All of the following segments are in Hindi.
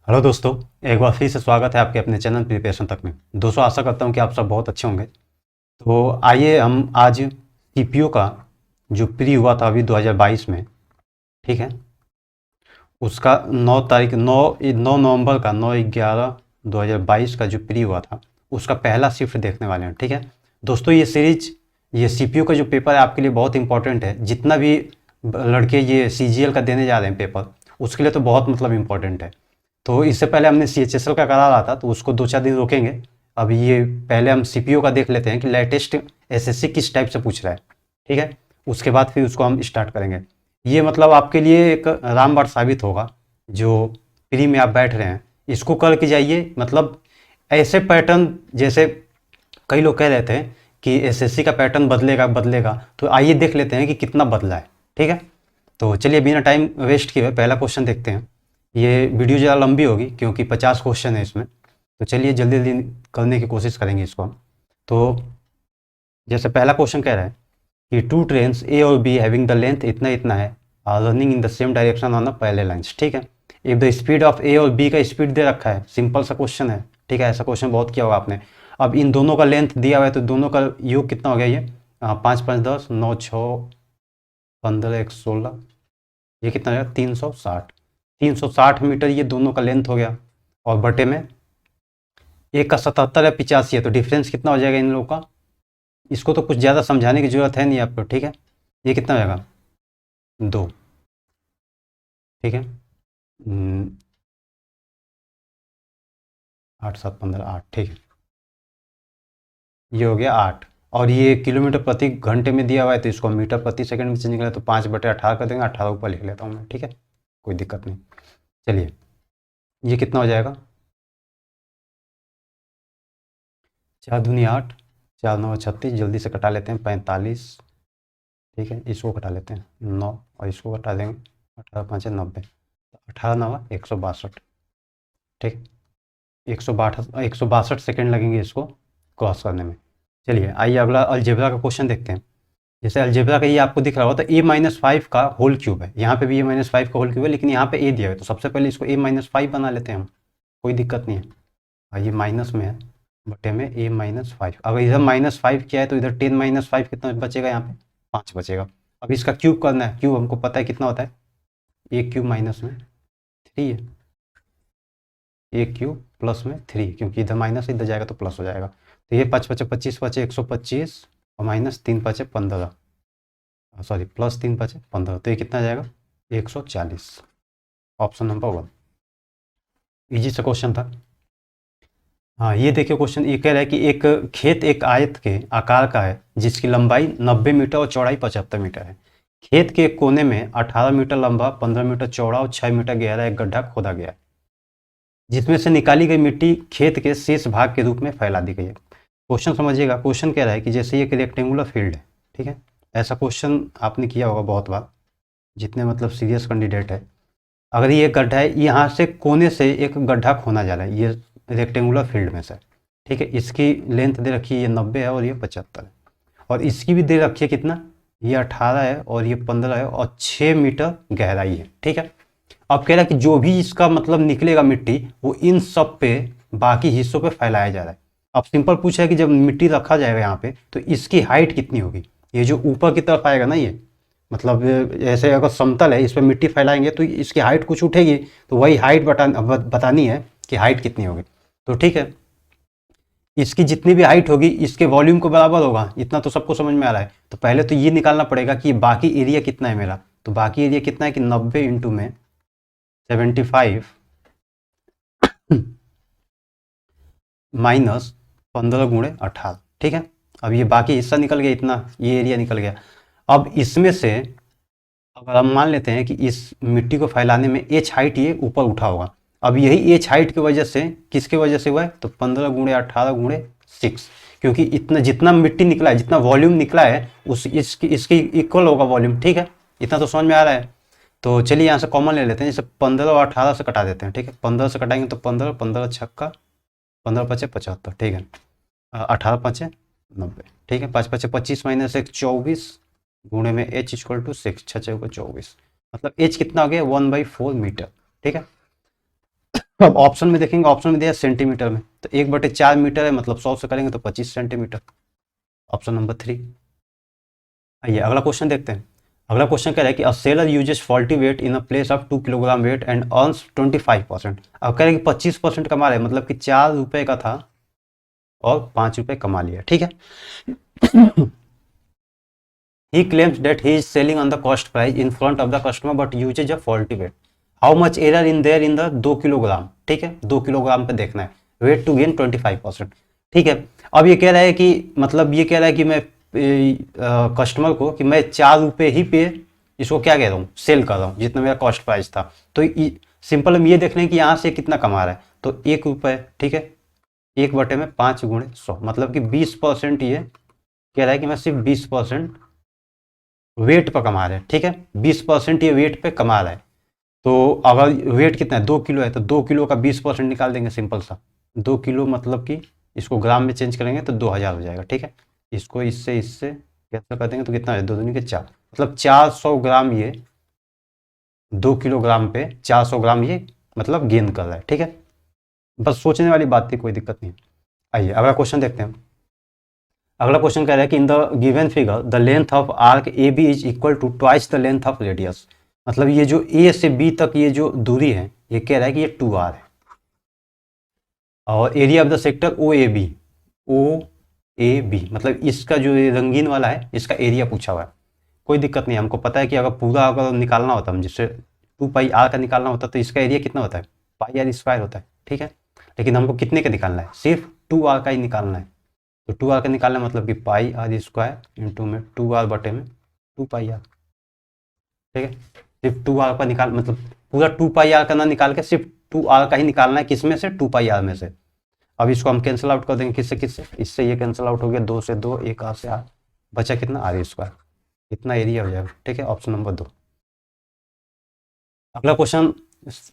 हेलो दोस्तों, एक बार फिर से स्वागत है आपके अपने चैनल प्रिपरेशन तक में। दोस्तों, आशा करता हूं कि आप सब बहुत अच्छे होंगे। तो आइए हम आज सीपीयू का जो प्री हुआ था अभी 2022 में, ठीक है, उसका 9 नवंबर का 9/11/2022 का जो प्री हुआ था उसका पहला शिफ्ट देखने वाले हैं। ठीक है दोस्तों, ये सीरीज, ये सीपीयू का जो पेपर है आपके लिए बहुत इंपॉर्टेंट है। जितना भी लड़के ये सीजीएल का देने जा रहे हैं पेपर, उसके लिए तो बहुत मतलब इंपॉर्टेंट है। तो इससे पहले हमने सीएचएसएल का करा रहा था, तो उसको 2-4 दिन रोकेंगे। अभी ये पहले हम सीपीयू का देख लेते हैं कि लेटेस्ट एसएससी किस टाइप से पूछ रहा है। ठीक है, उसके बाद फिर उसको हम स्टार्ट करेंगे। ये मतलब आपके लिए एक रामबाण साबित होगा। जो प्री में आप बैठ रहे हैं, इसको करके जाइए। मतलब ऐसे पैटर्न, जैसे कई लोग कह रहे थे कि एसएससी का पैटर्न बदलेगा बदलेगा, तो आइए देख लेते हैं कि कितना बदला है। ठीक है, तो चलिए बिना टाइम वेस्ट किए पहला क्वेश्चन देखते हैं। ये वीडियो ज़्यादा लंबी होगी क्योंकि 50 क्वेश्चन है इसमें, तो चलिए जल्दी जल्दी करने की कोशिश करेंगे इसको हम। तो जैसे पहला क्वेश्चन कह रहा है कि टू ट्रेन्स ए और बी हैविंग द लेंथ इतना इतना है are running in the same direction on the parallel lines. ठीक है, if the speed of A और बी का स्पीड दे रखा है, सिंपल सा क्वेश्चन है। ठीक है, ऐसा क्वेश्चन बहुत किया होगा आपने। अब इन दोनों का लेंथ दिया हुआ है, तो दोनों का योग कितना हो गया? ये 5 5 10 9 6 15 1 16, ये कितना हो गया? 360। 360 मीटर ये दोनों का लेंथ हो गया। और बटे में एक का 77 है, 85 है, तो डिफरेंस कितना हो जाएगा इन लोगों का? इसको तो कुछ ज़्यादा समझाने की जरूरत है नहीं आपको। ठीक है, ये कितना हो जाएगा? 2। ठीक है, 8 7 15 8। ठीक है, ये हो गया 8। और ये किलोमीटर प्रति घंटे में दिया हुआ है, तो इसको मीटर प्रति सेकंड में चेंज करें तो 5/18 कर देंगे। 18 ऊपर लिख लेता हूँ मैं। ठीक है, कोई दिक्कत नहीं। चलिए, ये कितना हो जाएगा? 4 दूनी 8, 4 9 36, जल्दी से कटा लेते हैं। 45। ठीक है, इसको कटा लेते हैं 9, और इसको कटा देंगे 18 5 90, 18 9 162। ठीक, 162 सेकेंड लगेंगे इसको क्रॉस करने में। चलिए आइए अगला अलजेब्रा का क्वेश्चन देखते हैं। जैसे अलजेब्रा का ये आपको दिख रहा होता है a-5 का होल क्यूब है। यहाँ पे भी a-5 का होल क्यूब है, लेकिन यहाँ पे a दिया है, तो सबसे पहले इसको a-5 बना लेते हैं हम। कोई दिक्कत नहीं है। और ये माइनस में है, बटे में a-5। अगर इधर -5 किया है तो इधर 10-5 कितना बचेगा? यहाँ पे 5 बचेगा। अब इसका क्यूब करना है। क्यूब हमको पता है कितना होता है, a क्यूब माइनस में 3 है। a क्यूब प्लस में 3, क्योंकि इधर माइनस इधर जाएगा तो प्लस हो जाएगा। तो ये 5 5 25 5 125, और माइनस 3 5 15, सॉरी प्लस 3 5 15, तो ये कितना जाएगा? 140। Option number 1। इजी सा क्वेश्चन था। हाँ, ये देखिए क्वेश्चन ये कह रहा है कि एक खेत एक आयत के आकार का है जिसकी लंबाई 90 मीटर और चौड़ाई 75 मीटर है। खेत के एक कोने में 18 मीटर लंबा, 15 मीटर चौड़ा और 6 मीटर गहरा एक गड्ढा खोदा गया है, जिसमें से निकाली गई मिट्टी खेत के शेष भाग के रूप में फैला दी गई है। क्वेश्चन समझिएगा। क्वेश्चन कह रहा है कि जैसे ये एक रेक्टेंगुलर फील्ड है, ठीक है, ऐसा क्वेश्चन आपने किया होगा बहुत बार, जितने मतलब सीरियस कैंडिडेट है। अगर ये एक गड्ढा है, यहाँ से कोने से एक गड्ढा खोना जा रहा है, ये रेक्टेंगुलर फील्ड में से। ठीक है, इसकी लेंथ दे रखी है, ये 90 है और ये 75 है। और इसकी भी दे रखी है कितना? ये 18 है और ये 15 है, और 6 मीटर गहराई है। ठीक है, अब कह रहा है कि जो भी इसका मतलब निकलेगा मिट्टी, वो इन सब पे बाकी हिस्सों पे फैलाया जा रहा है। अब सिंपल पूछा है कि जब मिट्टी रखा जाएगा यहाँ पे, तो इसकी हाइट कितनी होगी? ये जो ऊपर की तरफ आएगा ना, ये मतलब ऐसे अगर समतल है, इस पर मिट्टी फैलाएंगे तो इसकी हाइट कुछ उठेगी, तो वही हाइट बतानी है कि हाइट कितनी होगी। तो ठीक है, इसकी जितनी भी हाइट होगी इसके वॉल्यूम को बराबर होगा। इतना तो सबको समझ में आ रहा है। तो पहले तो ये निकालना पड़ेगा कि बाकी एरिया कितना है मेरा। तो बाकी एरिया कितना है कि 90 इंटू में 75 माइनस 15 गुणे 18। ठीक है, अब ये बाकी हिस्सा निकल गया, इतना ये एरिया निकल गया। अब इसमें से अगर हम मान लेते हैं कि इस मिट्टी को फैलाने में एच हाइट ये ऊपर उठा होगा। अब यही एच हाइट की वजह से, किसकी वजह से हुआ है? तो 15 गुणे 18 गुणे 6, क्योंकि इतना जितना मिट्टी निकला है, जितना वॉल्यूम निकला है, उस इसकी इक्वल होगा वॉल्यूम। ठीक है, इतना तो समझ में आ रहा है। तो चलिए यहाँ से कॉमन ले लेते हैं। जैसे 15 और 18 से कटा देते हैं। ठीक है, 15 से कटाएंगे तो 15, 15 छक्का, 15 पचे 75। ठीक है, 18 पचे 90। ठीक है, 5 पचे 25 माइनस 1 24 गुणे में h इक्वल टू 6, 6 चौके 24, मतलब h कितना हो गया? 1/4 मीटर। ठीक है, अब ऑप्शन में देखेंगे, ऑप्शन में दिया सेंटीमीटर में, तो 1/4 मीटर है, मतलब 100 से करेंगे तो 25 सेंटीमीटर। Option number 3। आइए अगला क्वेश्चन देखते हैं। अगला क्वेश्चन कह रहा है कि a seller uses faulty weight in a place of 2 kilogram weight and earns 25%। अब कह रहे हैं कि 25% कमा रहे हैं, मतलब कि 4 रुपये का था और 5 रुपये कमा लिया, ठीक है। He claims that he is selling on the cost price in front of the customer but uses a faulty weight. How much error in there in the 2 kilogram, ठीक है, 2 किलोग्राम पे देखना है, वेट टू गेन 25%, ठीक है। अब ये कह रहा है कि मतलब ये कह रहा है कि मैं कस्टमर को कि मैं 4 रुपये ही पे इसको क्या कह रहा हूँ, सेल कर रहा हूँ, जितना मेरा कॉस्ट प्राइस था। तो सिंपल हम ये देख लें कि यहाँ से कितना कमा रहा है, तो 1 रुपये, ठीक है, 1/5 गुणे 100, मतलब कि 20% ये कह रहा है कि मैं सिर्फ 20% वेट पर कमा रहे हैं, ठीक है, 20% ये वेट पे कमा रहा है। तो अगर वेट कितना है, 2 किलो है, तो 2 किलो का 20% निकाल देंगे, सिंपल सा। 2 किलो मतलब कि इसको ग्राम में चेंज करेंगे तो 2000 हो जाएगा, ठीक है। इसको इससे कैंसिल कर देंगे तो कितना है, 2 दूनी के 4, मतलब 400 ग्राम ये 2 किलोग्राम पे 400 ग्राम ये मतलब गेन कर रहा है, ठीक है। बस सोचने वाली बात थी, कोई दिक्कत नहीं। आइए अगला क्वेश्चन देखते हैं। अगला क्वेश्चन कह रहा है कि in the given figure the length of arc A B is equal to twice the length of radius. मतलब ये जो ए से बी तक ये जो दूरी है, ये कह रहा है कि ये 2r है। और area of the sector O A B, मतलब इसका जो ये रंगीन वाला है, इसका एरिया पूछा हुआ है। कोई दिक्कत नहीं, हमको पता है कि अगर पूरा अगर निकालना होता, हम जिससे 2πr का निकालना होता तो इसका एरिया कितना होता है, πr² होता है, ठीक है। लेकिन हमको कितने का निकालना है, सिर्फ 2r का ही निकालना है। तो 2r का निकालना मतलब कि πr² इंटू में 2r बटे में 2πr, ठीक है। सिर्फ 2r का निकाल, मतलब पूरा 2πr का ना निकाल के सिर्फ 2r का ही निकालना है, किसमें से, 2πr में से। अब इसको हम कैंसिल आउट कर देंगे, किससे किससे, इससे ये कैंसिल आउट हो गया, 2 से 2, 1 r से r, बचा कितना, r², इतना एरिया हो जाएगा, ठीक है। Option number 2। अगला क्वेश्चन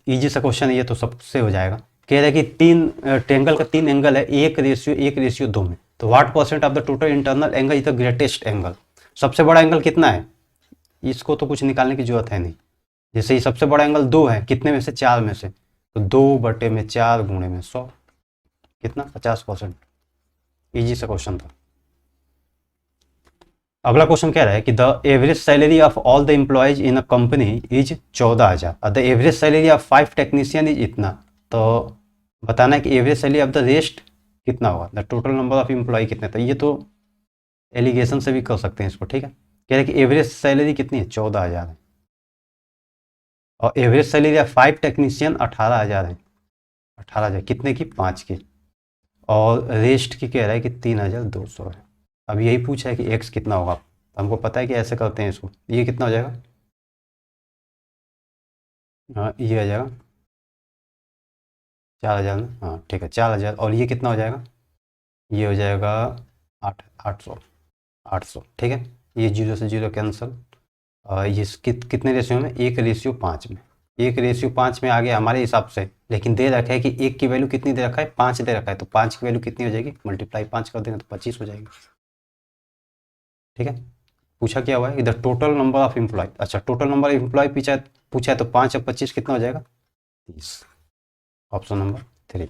इजी सा क्वेश्चन, ये तो सबसे हो जाएगा। कह रहा है कि 3 ट्रायंगल का 3 एंगल है 1:2 में, तो what percent of the total internal angle is the greatest angle. सबसे बड़ा एंगल कितना है, इसको तो कुछ निकालने की जरूरत है नहीं। जैसे ये सबसे बड़ा एंगल 2 है, कितने में से, 4 में से, तो 2/4 गुणे में 100, कितना, 50%। ईजी सा क्वेश्चन था। अगला क्वेश्चन कह रहा है कि the average salary of all the employees in a company is 14,000 और the average salary of 5 technician is इतना। तो बताना है कि average salary of the rest कितना होगा, the total number of employee कितने। तो ये तो एलिगेशन से भी कर सकते हैं इसको, ठीक है। कह रहे हैं कि एवरेज सैलरी कितनी है, 14,000 है, और एवरेज सैलरी ऑफ 5 टेक्नीशियन 18,000 है। 18,000 कितने की, 5 की, और रेस्ट की कह रहा है कि 3,200 है। अब यही पूछा है कि एक्स कितना होगा, हमको पता है कि ऐसे करते हैं इसको, ये कितना हो जाएगा, हाँ ये आ जाएगा 4,000 ना, हाँ ठीक है 4,000, और ये कितना हो जाएगा, ये हो जाएगा 800, ठीक है। ये 0 से 0 कैंसिल, ये कितने रेशियो में, 1:5 में, 1:5 में आ गया हमारे हिसाब से। लेकिन दे रखा है कि 1 की वैल्यू कितनी दे रखा है, 5 दे रखा है, तो 5 की वैल्यू कितनी हो जाएगी, मल्टीप्लाई 5 कर देंगे तो 25 हो जाएगी, ठीक है। पूछा क्या हुआ है, इधर टोटल नंबर ऑफ एम्प्लॉय, अच्छा टोटल नंबर ऑफ एम्प्लॉय पूछा है, तो 5 और 25 कितना हो जाएगा, 30। Option number 3।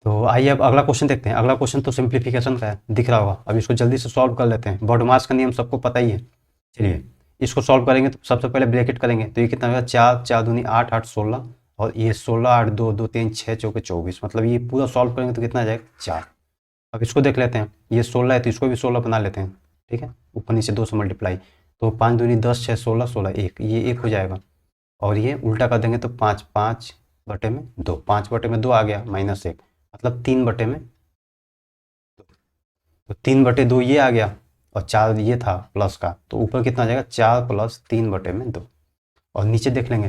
तो आइए अब अगला क्वेश्चन देखते हैं। अगला क्वेश्चन तो सिंप्लीफिकेशन का है, दिख रहा होगा। अब इसको जल्दी से सॉल्व कर लेते हैं। बॉडमास का नियम सबको पता ही है। चलिए इसको सॉल्व करेंगे तो सबसे पहले ब्रैकेट करेंगे, तो ये कितना होगा, 4 दूनी 8, 8 16, और ये 16, 8 2 2 3 6 चौके 24, मतलब ये पूरा सॉल्व करेंगे तो कितना आ जाएगा, 4। अब इसको देख लेते हैं, ये 16 है तो इसको भी 16 बना लेते हैं, ठीक है, ऊपर नीचे 2 से मल्टीप्लाई, तो 5 दूनी 10, 6 16 16 1, ये 1 हो जाएगा। और ये उल्टा कर देंगे तो 5 5 बटे में 2, 5 बटे में 2 आ गया, -1, मतलब 3 बटे में 2, तो 3 बटे 2 ये आ गया, और 4 ये था प्लस का, तो ऊपर कितना आ जाएगा, 4 + 3 बटे में 2। और नीचे देख लेंगे,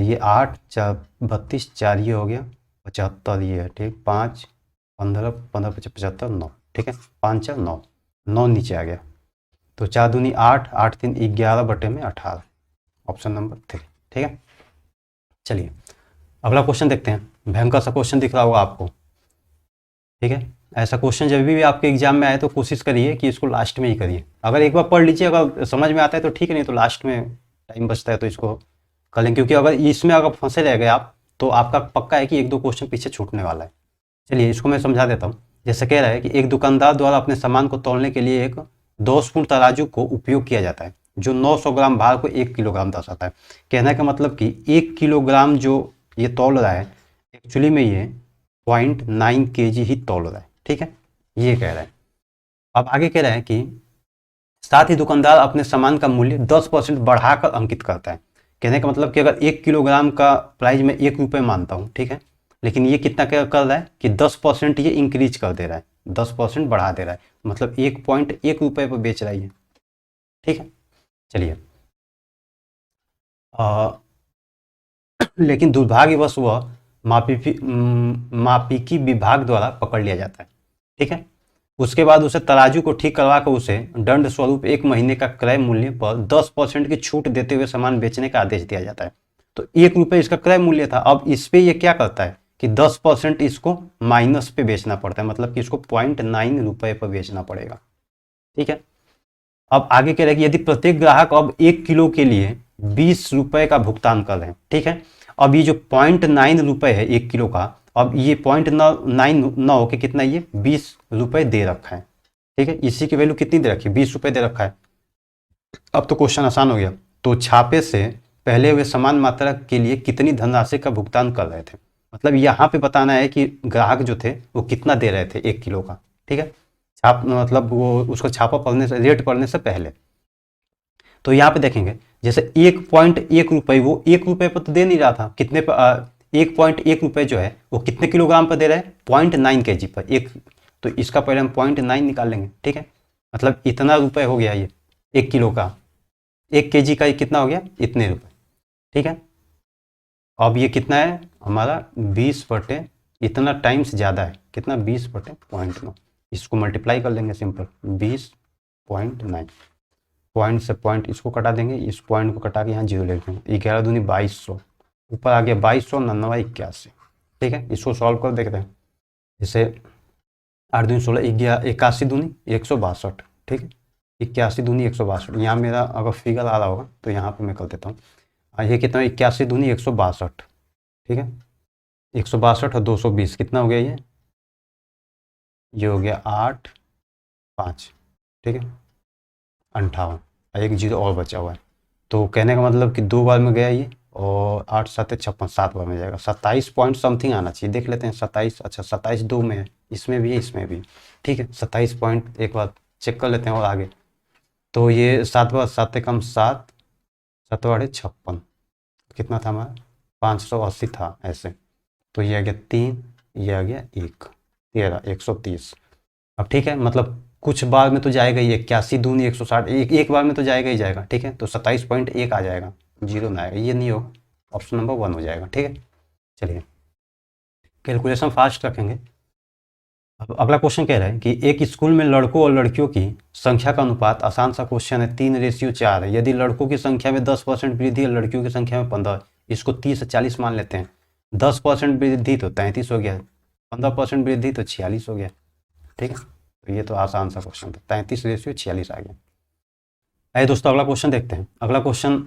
ये 8 4 32, 4 ये हो गया, 75 ये है, ठीक, 5 15 15 75 9, ठीक है, 5 4 9 9 नीचे आ गया, तो 4 दूनी 8 8 3 11 बटे में 18। ऑप्शन नंबर 3, ठीक है। चलिए अगला क्वेश्चन देखते हैं। भयंकर सा क्वेश्चन दिख रहा होगा आपको, ठीक है। ऐसा क्वेश्चन जब भी आपके एग्जाम में आए तो कोशिश करिए कि इसको लास्ट में ही करिए। अगर एक बार पढ़ लीजिए, अगर समझ में आता है तो ठीक है, नहीं तो लास्ट में टाइम बचता है तो इसको कर लेंगे, क्योंकि अगर इसमें अगर फंसे रह गए आप तो आपका पक्का है कि एक दो क्वेश्चन पीछे छूटने वाला है। चलिए इसको मैं समझा देता हूँ। जैसे कह रहा है कि एक दुकानदार द्वारा अपने सामान को तौलने के लिए एक दोषपूर्ण तराजू को उपयोग किया जाता है जो 900 ग्राम भार को 1 किलोग्राम दर्शाता है। कहने का मतलब कि 1 किलोग्राम जो ये तौल रहा है एक्चुअली में ये 0.9 kg ही तौल रहा है। ठीक है, ये कह रहा है। अब आगे कह रहा है कि साथ ही दुकानदार अपने सामान का मूल्य 10% बढ़ाकर अंकित करता है। कहने का मतलब कि अगर 1 किलोग्राम का प्राइस मैं 1 रुपये मानता हूँ, ठीक है, लेकिन ये कितना क्या कर रहा है कि 10% ये इंक्रीज कर दे रहा है, 10% बढ़ा दे रहा है, मतलब 1.1 रुपये पर बेच रहा है। ठीक है, चलिए लेकिन दुर्भाग्यवश वह मापिकी विभाग द्वारा पकड़ लिया जाता है। ठीक है, उसके बाद उसे तराजू को ठीक करवा कर उसे दंड स्वरूप 1 महीने का क्रय मूल्य पर 10% की छूट देते हुए सामान बेचने का आदेश दिया जाता है। तो 1 रुपये इसका क्रय मूल्य था, अब इस पे ये क्या करता है कि 10% इसको माइनस पे बेचना पड़ता है, मतलब कि इसको 0.9 रुपये पर बेचना पड़ेगा। ठीक है, अब आगे कह रहे हैं कि यदि प्रत्येक ग्राहक अब 1 किलो के लिए 20 रुपये का भुगतान कर रहे हैं, ठीक है, अब ये जो 0.9 रुपये है 1 किलो का, अब ये 0.9 न होकर कितना ये 20 रुपये दे रखा है। ठीक है, इसी की वैल्यू कितनी दे रखी है, 20 रुपये दे रखा है। अब तो क्वेश्चन आसान हो गया। तो छापे से पहले वे समान मात्रा के लिए कितनी धनराशि का भुगतान कर रहे थे, मतलब यहाँ पे बताना है कि ग्राहक जो थे वो कितना दे रहे थे 1 किलो का। ठीक है, छाप मतलब वो उसको छापा पढ़ने से, रेट पढ़ने से पहले। तो यहाँ पे देखेंगे जैसे 1.1 रुपये, वो 1 रुपये पर तो दे नहीं रहा था, कितने पर 1.1 रुपये जो है वो कितने किलोग्राम पर दे रहा है, 0.9 kg पर एक। तो इसका पहले हम 0.9 निकाल लेंगे। ठीक है, मतलब इतना रुपये हो गया ये 1 किलो का, 1 kg का कितना हो गया, इतने रुपये। ठीक है, अब ये कितना है हमारा 20 बटे इतना टाइम्स ज़्यादा है, कितना 20 बटे 0.9, इसको मल्टीप्लाई कर लेंगे सिंपल, 20.9, पॉइंट से पॉइंट इसको कटा देंगे, इस पॉइंट को कटा के यहाँ 0 ले लेंगे, 11 दूनी 2200, ऊपर आ गया 2200, 9981। ठीक है, इसको सॉल्व कर देखते हैं। जैसे 8 दूनी 16, 81 दूनी 162। ठीक है, 81 दूनी 162, यहाँ मेरा अगर फिगर आ रहा होगा तो यहाँ पर मैं कर देता हूँ। ये कितना, 81 दूनी 162। ठीक है, 162 और 220 कितना हो गया, ये हो गया 8, 5। ठीक है, 58, एक 0 और बचा हुआ है। तो कहने का मतलब कि 2 बार में गया ये, और 8 7 56, 7 बार में जाएगा, 27 पॉइंट समथिंग आना चाहिए। देख लेते हैं 27, अच्छा 27 2 में है, इसमें भी है इसमें भी। ठीक है, 27 पॉइंट एक बार चेक कर लेते हैं और आगे। तो ये 7 बार 7 कम 7, 7 8 56, कितना था हमारा 580 था ऐसे। तो ये आ गया 3, ये आ गया 1, 13, 130। अब ठीक है, मतलब कुछ बार में तो जाएगा ही, 81 दूनी 160, एक बार में तो जाएगा ही जाएगा। ठीक है, तो 27.1 आ जाएगा, 0 ना आएगा, ये नहीं होगा, ऑप्शन नंबर 1 हो जाएगा। ठीक है, चलिए कैलकुलेशन फास्ट रखेंगे। अब अगला क्वेश्चन कह रहा है कि एक स्कूल में लड़कों और लड़कियों की संख्या का अनुपात, आसान सा क्वेश्चन है, 3:4 है। यदि लड़कों की संख्या में 10% वृद्धि और लड़कियों की संख्या में 15, इसको 30 से 40 मान लेते हैं। 10% वृद्धि तो 33 हो गया, 15% वृद्धि तो 46 हो गया। ठीक है, तो ये तो आसान सा क्वेश्चन था, 33:46 आ गया। आइए दोस्तों अगला क्वेश्चन देखते हैं। अगला क्वेश्चन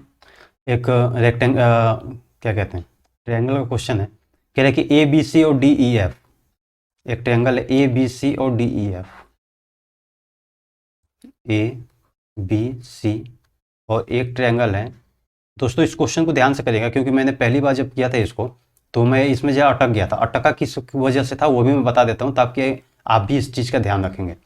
एक क्या कहते हैं, ट्रायंगल का क्वेश्चन है। कह रहे हैं कि ए बी सी और डी ई एफ, एक ट्रायंगल है ए बी सी और D E F, A B C और एक ट्रायंगल है। दोस्तों इस क्वेश्चन को ध्यान से करिएगा, क्योंकि मैंने पहली बार जब किया था इसको तो मैं इसमें जो अटक गया था, अटका किस वजह से था वो भी मैं बता देता हूँ, ताकि आप भी इस चीज़ का ध्यान रखेंगे।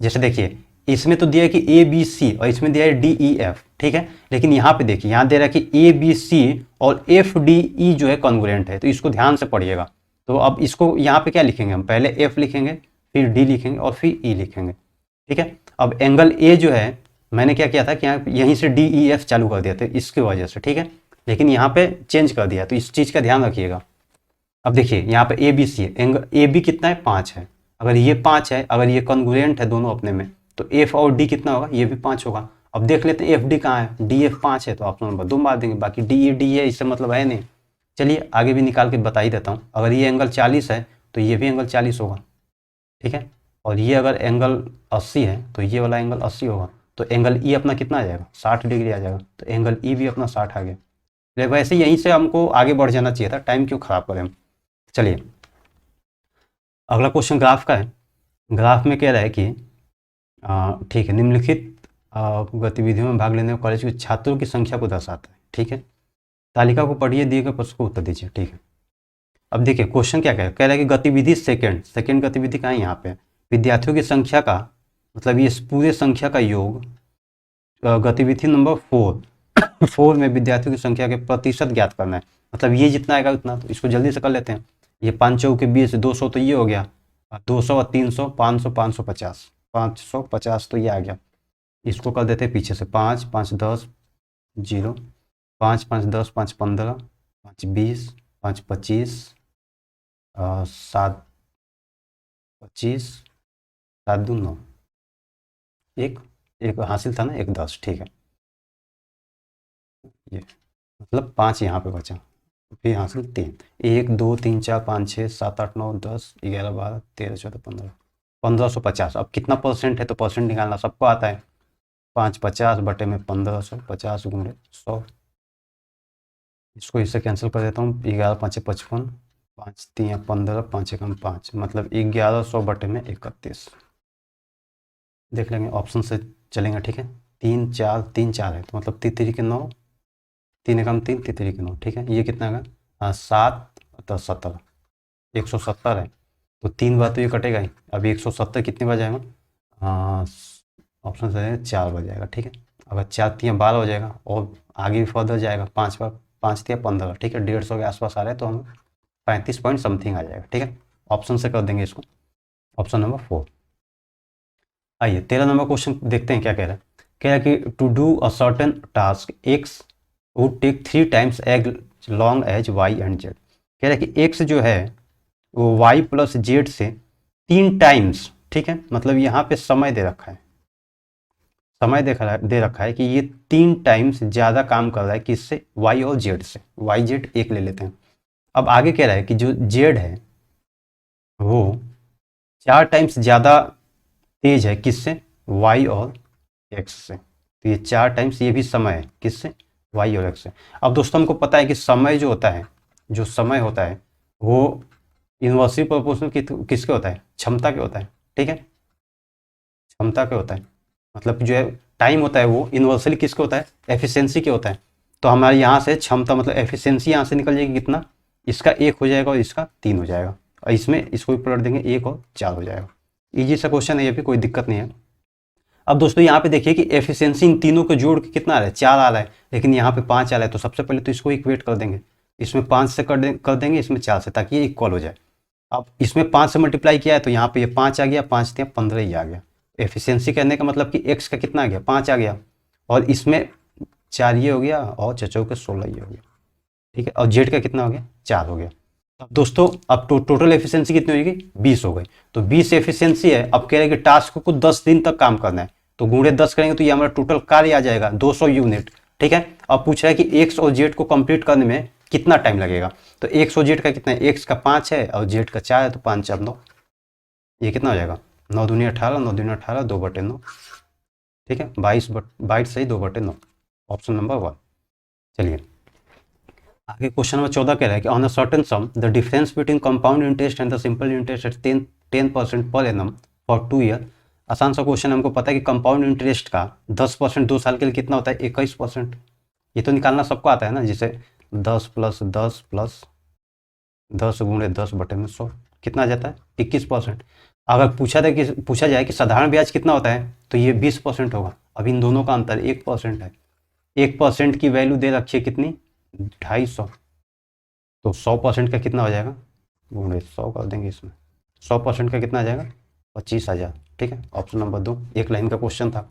जैसे देखिए इसमें तो दिया है कि ए बी सी और इसमें दिया है डी ई एफ। ठीक है, लेकिन यहाँ पे देखिए, यहाँ दे रहा है कि ए बी सी और एफ डी ई जो है कॉन्ग्रुएंट है, तो इसको ध्यान से पढ़िएगा। तो अब इसको यहाँ पे क्या लिखेंगे हम, पहले एफ लिखेंगे, फिर डी लिखेंगे और फिर ई लिखेंगे। ठीक है, अब एंगल ए जो है मैंने क्या किया था कि यहाँ यहीं से डी ई एफ चालू कर दिया था इसकी वजह से। ठीक है, लेकिन यहाँ पे चेंज कर दिया, तो इस चीज़ का ध्यान रखिएगा। अब देखिए यहाँ पे ए बी सी है, एंगल ए बी कितना है 5 है, अगर ये 5 है, अगर ये कॉन्ग्रुएंट है दोनों अपने में, तो एफ और डी कितना होगा, ये भी 5 होगा। अब देख लेते हैं एफ डी कहाँ है, डी एफ 5 है, तो ऑप्शन नंबर 2 मार देंगे, बाकी डी ई डी है, इससे मतलब है नहीं। चलिए आगे भी निकाल के बता ही देता हूँ। अगर ये एंगल 40 है तो ये भी एंगल 40 होगा। ठीक है, और ये अगर एंगल 80 है तो ये वाला एंगल 80 होगा। तो एंगल ई अपना कितना आ जाएगा, 60 डिग्री आ जाएगा। तो एंगल ई भी अपना 60 आ गया। वैसे यहीं से हमको आगे बढ़ जाना चाहिए था, टाइम क्यों खराब करें हम। चलिए अगला क्वेश्चन ग्राफ का है। ग्राफ में कह रहा है कि ठीक है, निम्नलिखित गतिविधियों में भाग लेने वाले कॉलेज के छात्रों की संख्या को दर्शाता है। ठीक है, तालिका को पढ़िए, दिए गए प्रश्न को उत्तर दीजिए। ठीक है, अब देखिए क्वेश्चन क्या कह रहा है कि गतिविधि सेकंड गतिविधि कहाँ है यहाँ पे, विद्यार्थियों की संख्या का मतलब ये पूरे संख्या का योग, गतिविधि नंबर 4 में विद्यार्थियों की संख्या के प्रतिशत ज्ञात करना है। मतलब ये जितना आएगा उतना, तो इसको जल्दी से कर लेते हैं। ये 5 चौके के 20, 200 तो ये हो गया, 200 और 300, 500, 550, 550 तो ये आ गया। इसको कर देते हैं पीछे से, 5 5 10 0, 5 5 10, 5 15, 5 20, 5 25, 7 25, 7 2 9, एक एक हासिल था ना, एक 10। ठीक है, ये मतलब 5 यहाँ पे बचा, फिर हासिल 3, 1 2 3 4 5 6 7 8 9 10 11 12 13 14 15, 1550। अब कितना परसेंट है तो परसेंट निकालना सबको आता है। 550 बटे में 1500, 50 गुणे 100, इसको इससे कैंसिल कर देता हूँ। 11 5 55, 5 3 15, 5 1 5, मतलब 1100 बटे में 31। देख लेंगे, ऑप्शन से चलेंगे। ठीक है, 3 4 3 4 है तो मतलब 3 3 के 9, 3 एकम 3, 3 3 के 9। ठीक है, ये कितना है 7 10 17, 170 है तो 3 बार तो ये कटेगा ही। अभी 170 कितने बार जाएगा, ऑप्शन से 4 बार जाएगा। ठीक है, अगर 4 3 12 हो जाएगा और आगे भी फर्दर जाएगा 5 बार, 5 3 15। ठीक है, 150 के आसपास आ रहा है तो हम 35 पॉइंट समथिंग आ जाएगा। ठीक है, ऑप्शन से कर देंगे इसको, ऑप्शन नंबर 4। आइए 13 नंबर क्वेश्चन देखते हैं क्या कह रहा है। कह रहा है कि to do a certain task X would take 3 times as long as Y and Z. कह रहा है कि एक्स जो है वो वाई प्लस जेड से 3 टाइम्स, ठीक है, मतलब यहाँ पे समय दे रखा है, समय दे रखा है कि ये 3 टाइम्स ज़्यादा काम कर रहा है किससे, वाई और जेड से। वाई जेड एक ले लेते हैं। अब आगे कह रहा है कि जो जेड है वो 4 टाइम्स ज़्यादा तेज है किससे, वाई और एक्स से। तो ये 4 टाइम्स ये भी समय है किससे, वाई और एक्स से। अब दोस्तों हमको पता है कि समय जो होता है, जो समय होता है वो इन्वर्सली प्रोपोर्शनल किसके होता है, क्षमता के होता है। ठीक है, क्षमता के होता है, मतलब जो है टाइम होता है वो इन्वर्सली किसके होता है, एफिशिएंसी के होता है। तो हमारे यहाँ से क्षमता मतलब एफिशिएंसी यहाँ से निकल जाएगी कितना, इसका 1 हो जाएगा और इसका 3 हो जाएगा, और इसमें इसको भी पलट देंगे 1 और 4 हो जाएगा। ईजी सा क्वेश्चन है, ये भी कोई दिक्कत नहीं है। अब दोस्तों यहाँ पे देखिए कि एफिशिएंसी इन तीनों को जोड़ के कितना आ रहा है, 4 आ रहा है, लेकिन यहाँ पे 5 आ रहा है। तो सबसे पहले तो इसको इक्वेट कर देंगे, इसमें 5 से कर देंगे, इसमें 4 से, ताकि ये इक्वल हो जाए। अब इसमें 5 से मल्टीप्लाई किया है तो यहाँ पे ये 5 आ गया, 5 3 15 ही आ गया। एफिशिएंसी करने का मतलब कि एक्स का कितना आ गया, 5 आ गया, और इसमें 4 ये हो गया, और चचौ के 16 ये हो गया। ठीक है, और जेड का कितना हो गया, 4 हो गया। अब दोस्तों अब टोटल एफिशिएंसी कितनी हो जाएगी, 20 हो गई। तो 20 एफिशिएंसी है। अब कह रहे हैं कि टास्क को 10 दिन तक काम करना है, तो गुणे 10 करेंगे तो ये हमारा टोटल कार्य आ जाएगा 200 यूनिट। ठीक है, अब पूछ रहा है कि एक्स और जेड को कंप्लीट करने में कितना टाइम लगेगा। तो एक्स और जेड का कितना है, एक्स का 5 है और जेड का 4 है, तो 5 4 9, ये कितना हो जाएगा, 9 दूनी 18, 9 दूनी 18, 2/9। ठीक है, 22 सही, 2/9, ऑप्शन नंबर 1। चलिए आगे क्वेश्चन नंबर 14 कह रहा है कि on a certain some the difference between compound interest and the simple interest eight 10% per annum for 2 year. आसान सा क्वेश्चन, हमको पता है कि कंपाउंड इंटरेस्ट का 10% 2 साल के लिए कितना होता है, 21%। ये तो निकालना सबको आता है ना, जैसे 10 + 10 + 10 गुणे 10/100 कितना आ जाता है, 21%। अगर पूछा जाए कि साधारण ब्याज कितना होता है तो ये 20% होगा। अब इन दोनों का अंतर 1% है। 1% की वैल्यू दे रखी है कितनी, 250। तो 100% का कितना हो जाएगा, गुणे 100 कर देंगे इसमें, 100% का कितना आ जाएगा, 25,000। ठीक है, ऑप्शन नंबर 2, एक लाइन का क्वेश्चन था।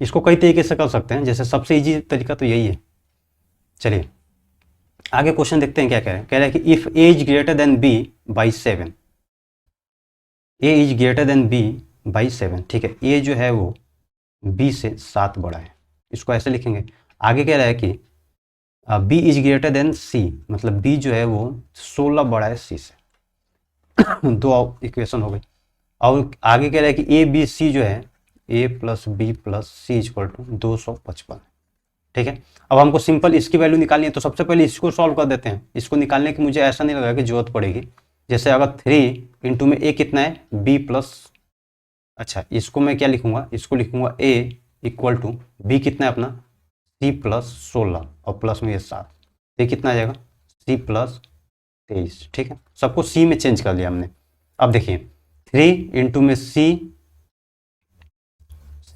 इसको कई तरीके से कर सकते हैं, जैसे सबसे इजी तरीका तो यही है। चलिए आगे क्वेश्चन देखते हैं क्या कह रहे हैं। कह रहा है कि if A is greater than B by 7, A is greater than B by 7। ठीक है, ए जो है वो बी से 7 बड़ा है, इसको ऐसे लिखेंगे। आगे कह रहा है कि बी इज ग्रेटर देन सी, मतलब बी जो है वो 16 बड़ा है सी से। दो इक्वेशन हो गई। और आगे कह रहा है कि ए बी सी जो है, ए + बी + सी = 255। ठीक है। अब हमको सिंपल इसकी वैल्यू निकालनी है, तो सबसे पहले इसको सॉल्व कर देते हैं। इसको निकालने की मुझे ऐसा नहीं लगा कि जरूरत पड़ेगी। जैसे अगर 3 इंटू में a कितना है b प्लस, अच्छा इसको मैं क्या लिखूंगा, इसको लिखूंगा a इक्वल टू b कितना है अपना c प्लस 16 और प्लस में ये 7, ये कितना आ जाएगा c प्लस 23। ठीक है, सबको c में चेंज कर लिया हमने। अब देखिए 3 इंटू में c,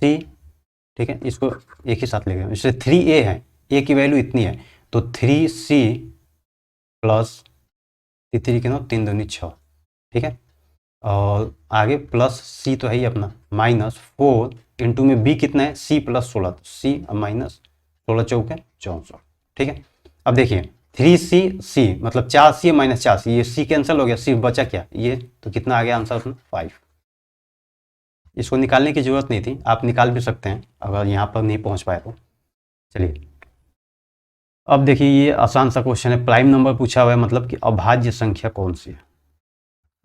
ठीक है, इसको एक ही साथ ले गए, इससे 3a है, a की वैल्यू इतनी है, तो 3c प्लस 3 के 9 3 दूनी 6, ठीक है, और आगे प्लस c तो है ही अपना, माइनस 4 इंटू में b कितना है c प्लस 16, तो c माइनस 16 चौके 64। ठीक है, अब देखिए 3c मतलब 4c माइनस 4c, ये c कैंसिल हो गया, सिर्फ बचा क्या ये, तो कितना आ गया आंसर अपना 5। इसको निकालने की जरूरत नहीं थी, आप निकाल भी सकते हैं अगर यहाँ पर नहीं पहुँच पाए तो। चलिए अब देखिए ये आसान सा क्वेश्चन है, प्राइम नंबर पूछा हुआ है, मतलब कि अभाज्य संख्या कौन सी है,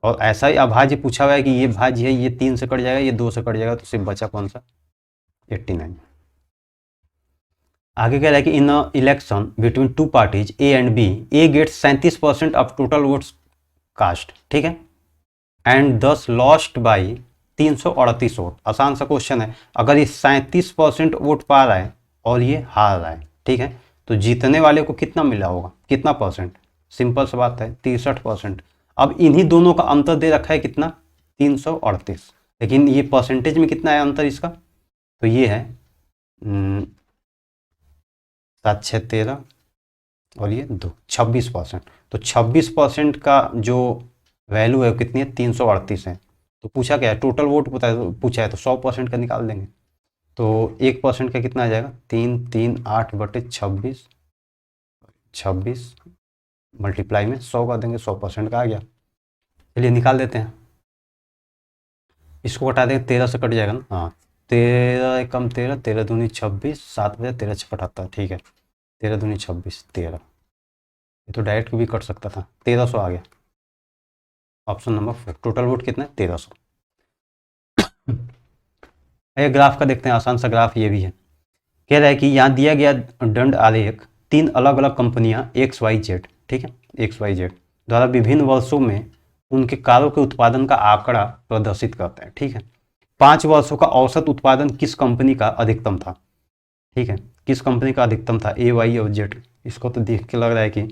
और ऐसा ही अभाज्य पूछा हुआ है कि ये भाज्य है, ये 3 से कट जाएगा, ये 2 से कट जाएगा, तो सिर्फ बचा कौन सा 89। आगे कह रहा है कि in election between two parties A and B, A gets 37% of total votes cast, ठीक है, एंड दस लॉस्ट बाई 338 वोट। आसान सा क्वेश्चन है, अगर ये 37% वोट पा रहा है और ये हार रहा है, ठीक है, तो जीतने वाले को कितना मिला होगा, कितना परसेंट, सिंपल सी बात है 63%। अब इन्हीं दोनों का अंतर दे रखा है कितना 338, लेकिन ये परसेंटेज में कितना है अंतर इसका, तो ये है 7 6 13 और ये 2 26%। तो 26% का जो वैल्यू है वो कितनी है 338 है। तो पूछा क्या है टोटल वोट पूछा है, तो 100% का निकाल देंगे, तो 1% का कितना आ जाएगा 3 3 8/26, 26 मल्टीप्लाई में 100 कर देंगे, 100% का आ गया। चलिए निकाल देते हैं, इसको हटा देंगे, 13 से कट जाएगा ना, हाँ 13 कम 13, 13 दूनी 26, 7 बजे 13 6 78, ठीक है, 13 दूनी 26 13, ये तो डायरेक्ट भी कट सकता था, 1300 आ गया, ऑप्शन नंबर 4। टोटल वोट कितना है 1300। ये ग्राफ का देखते हैं, आसान सा ग्राफ ये भी है। कह रहा है कि यहाँ दिया गया दंड आलेख 3 अलग अलग कंपनियां XYZ, ठीक है, XYZ द्वारा विभिन्न वर्षों में उनके कारों के उत्पादन का आंकड़ा प्रदर्शित करते हैं, ठीक है। 5 वर्षों का औसत उत्पादन किस कंपनी का अधिकतम था, ठीक है, किस कंपनी का अधिकतम था A, Y और Z। इसको तो देख के लग रहा है कि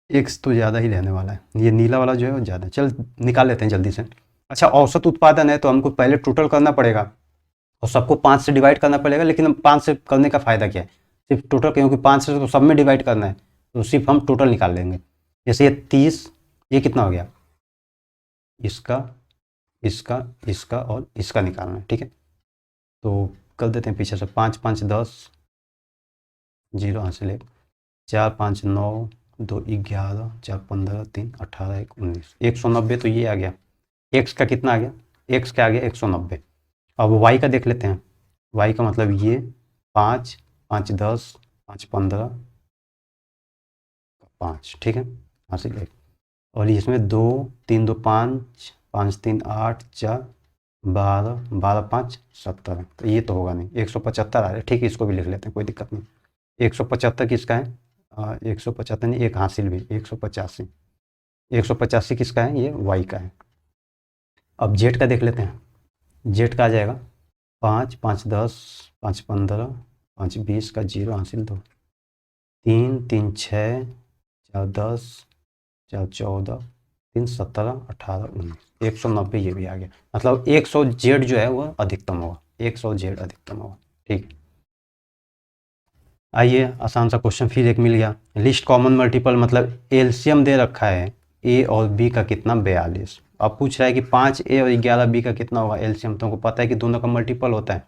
X तो ज़्यादा ही रहने वाला है, ये नीला वाला जो है वो ज़्यादा। चल निकाल लेते हैं जल्दी से। अच्छा औसत उत्पादन है तो हमको पहले टोटल करना पड़ेगा और सबको 5 से डिवाइड करना पड़ेगा, लेकिन हम 5 से करने का फ़ायदा क्या है, सिर्फ टोटल, क्योंकि 5 से तो सब में डिवाइड करना है, तो सिर्फ हम टोटल निकाल लेंगे। जैसे ये 30, ये कितना हो गया, इसका इसका इसका और इसका निकालना है, ठीक है, तो कर देते हैं पीछे से, 5 5 10, 0 हासिल 1, 4 5 9, 2 11, 4 15, 3 18, 1 19, 190, तो ये आ गया। एक्स का कितना आ गया, एक्स का आ गया 190। अब वाई का देख लेते हैं, वाई का मतलब ये 5 5 10, 5 15, 5, ठीक है, हासिल 1, और इसमें 2 3 2 5 5 3 8 4 12 12 5 17, तो ये तो होगा नहीं, 175 आ रहा है, ठीक है, इसको भी लिख लेते हैं, कोई दिक्कत नहीं। 175 किसका है, 175 नहीं, एक हासिल भी 185, 185 किसका है, ये वाई का है। अब जेड का देख लेते हैं, जेड का आ जाएगा 5 5 10, 5 15, 5 20 का 0 हासिल 2, 3 3 6, 4 10, 4 14, 3 17 18 19, 190 ये भी आ गया, मतलब 100 जेड जो है वो अधिकतम होगा, 100 जेड अधिकतम होगा, ठीक। आइए आसान सा क्वेश्चन फिर एक मिल गया, लिस्ट कॉमन मल्टीपल, मतलब एलसीएम दे रखा है ए और बी का कितना 42। अब पूछ रहा है कि 5A और 11B का कितना होगा एलसीएम, तुमको पता है कि दोनों का मल्टीपल होता है,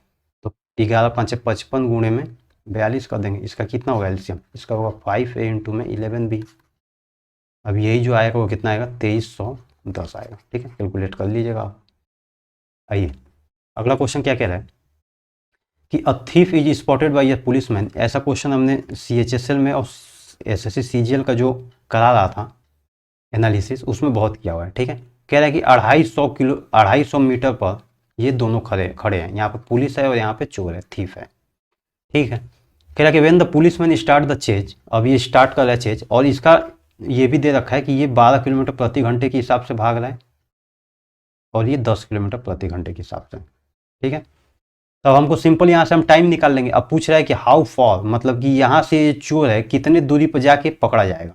तो 11 5 55 गुणे में 42 कर देंगे, इसका कितना होगा एलसीएम, इसका होगा 5A इंटू में 11B। अब यही जो आएगा वो कितना आएगा 2310 आएगा, ठीक है, कैलकुलेट कर लीजिएगा आप। आइए अगला क्वेश्चन क्या कह रहा है कि a thief is spotted by a policeman. ऐसा क्वेश्चन हमने CHSL में और SSC CGL का जो करा रहा था एनालिसिस, उसमें बहुत किया हुआ है, ठीक है। कह रहा है कि 250 मीटर पर ये दोनों खड़े हैं, यहाँ पर पुलिस है और यहाँ पे चोर है, थीफ है, ठीक है। कह रहा कि when the policeman start the chase, अब ये स्टार्ट कर रहा है चेज, और इसका ये भी दे रखा है कि ये 12 किलोमीटर प्रति घंटे के हिसाब से भाग रहा है और ये 10 किलोमीटर प्रति घंटे के हिसाब से, ठीक है। तब हमको सिंपल यहाँ से हम टाइम निकाल लेंगे। अब पूछ रहा है कि हाउ फॉर, मतलब कि यहाँ से चोर है कितने दूरी पर जाके पकड़ा जाएगा,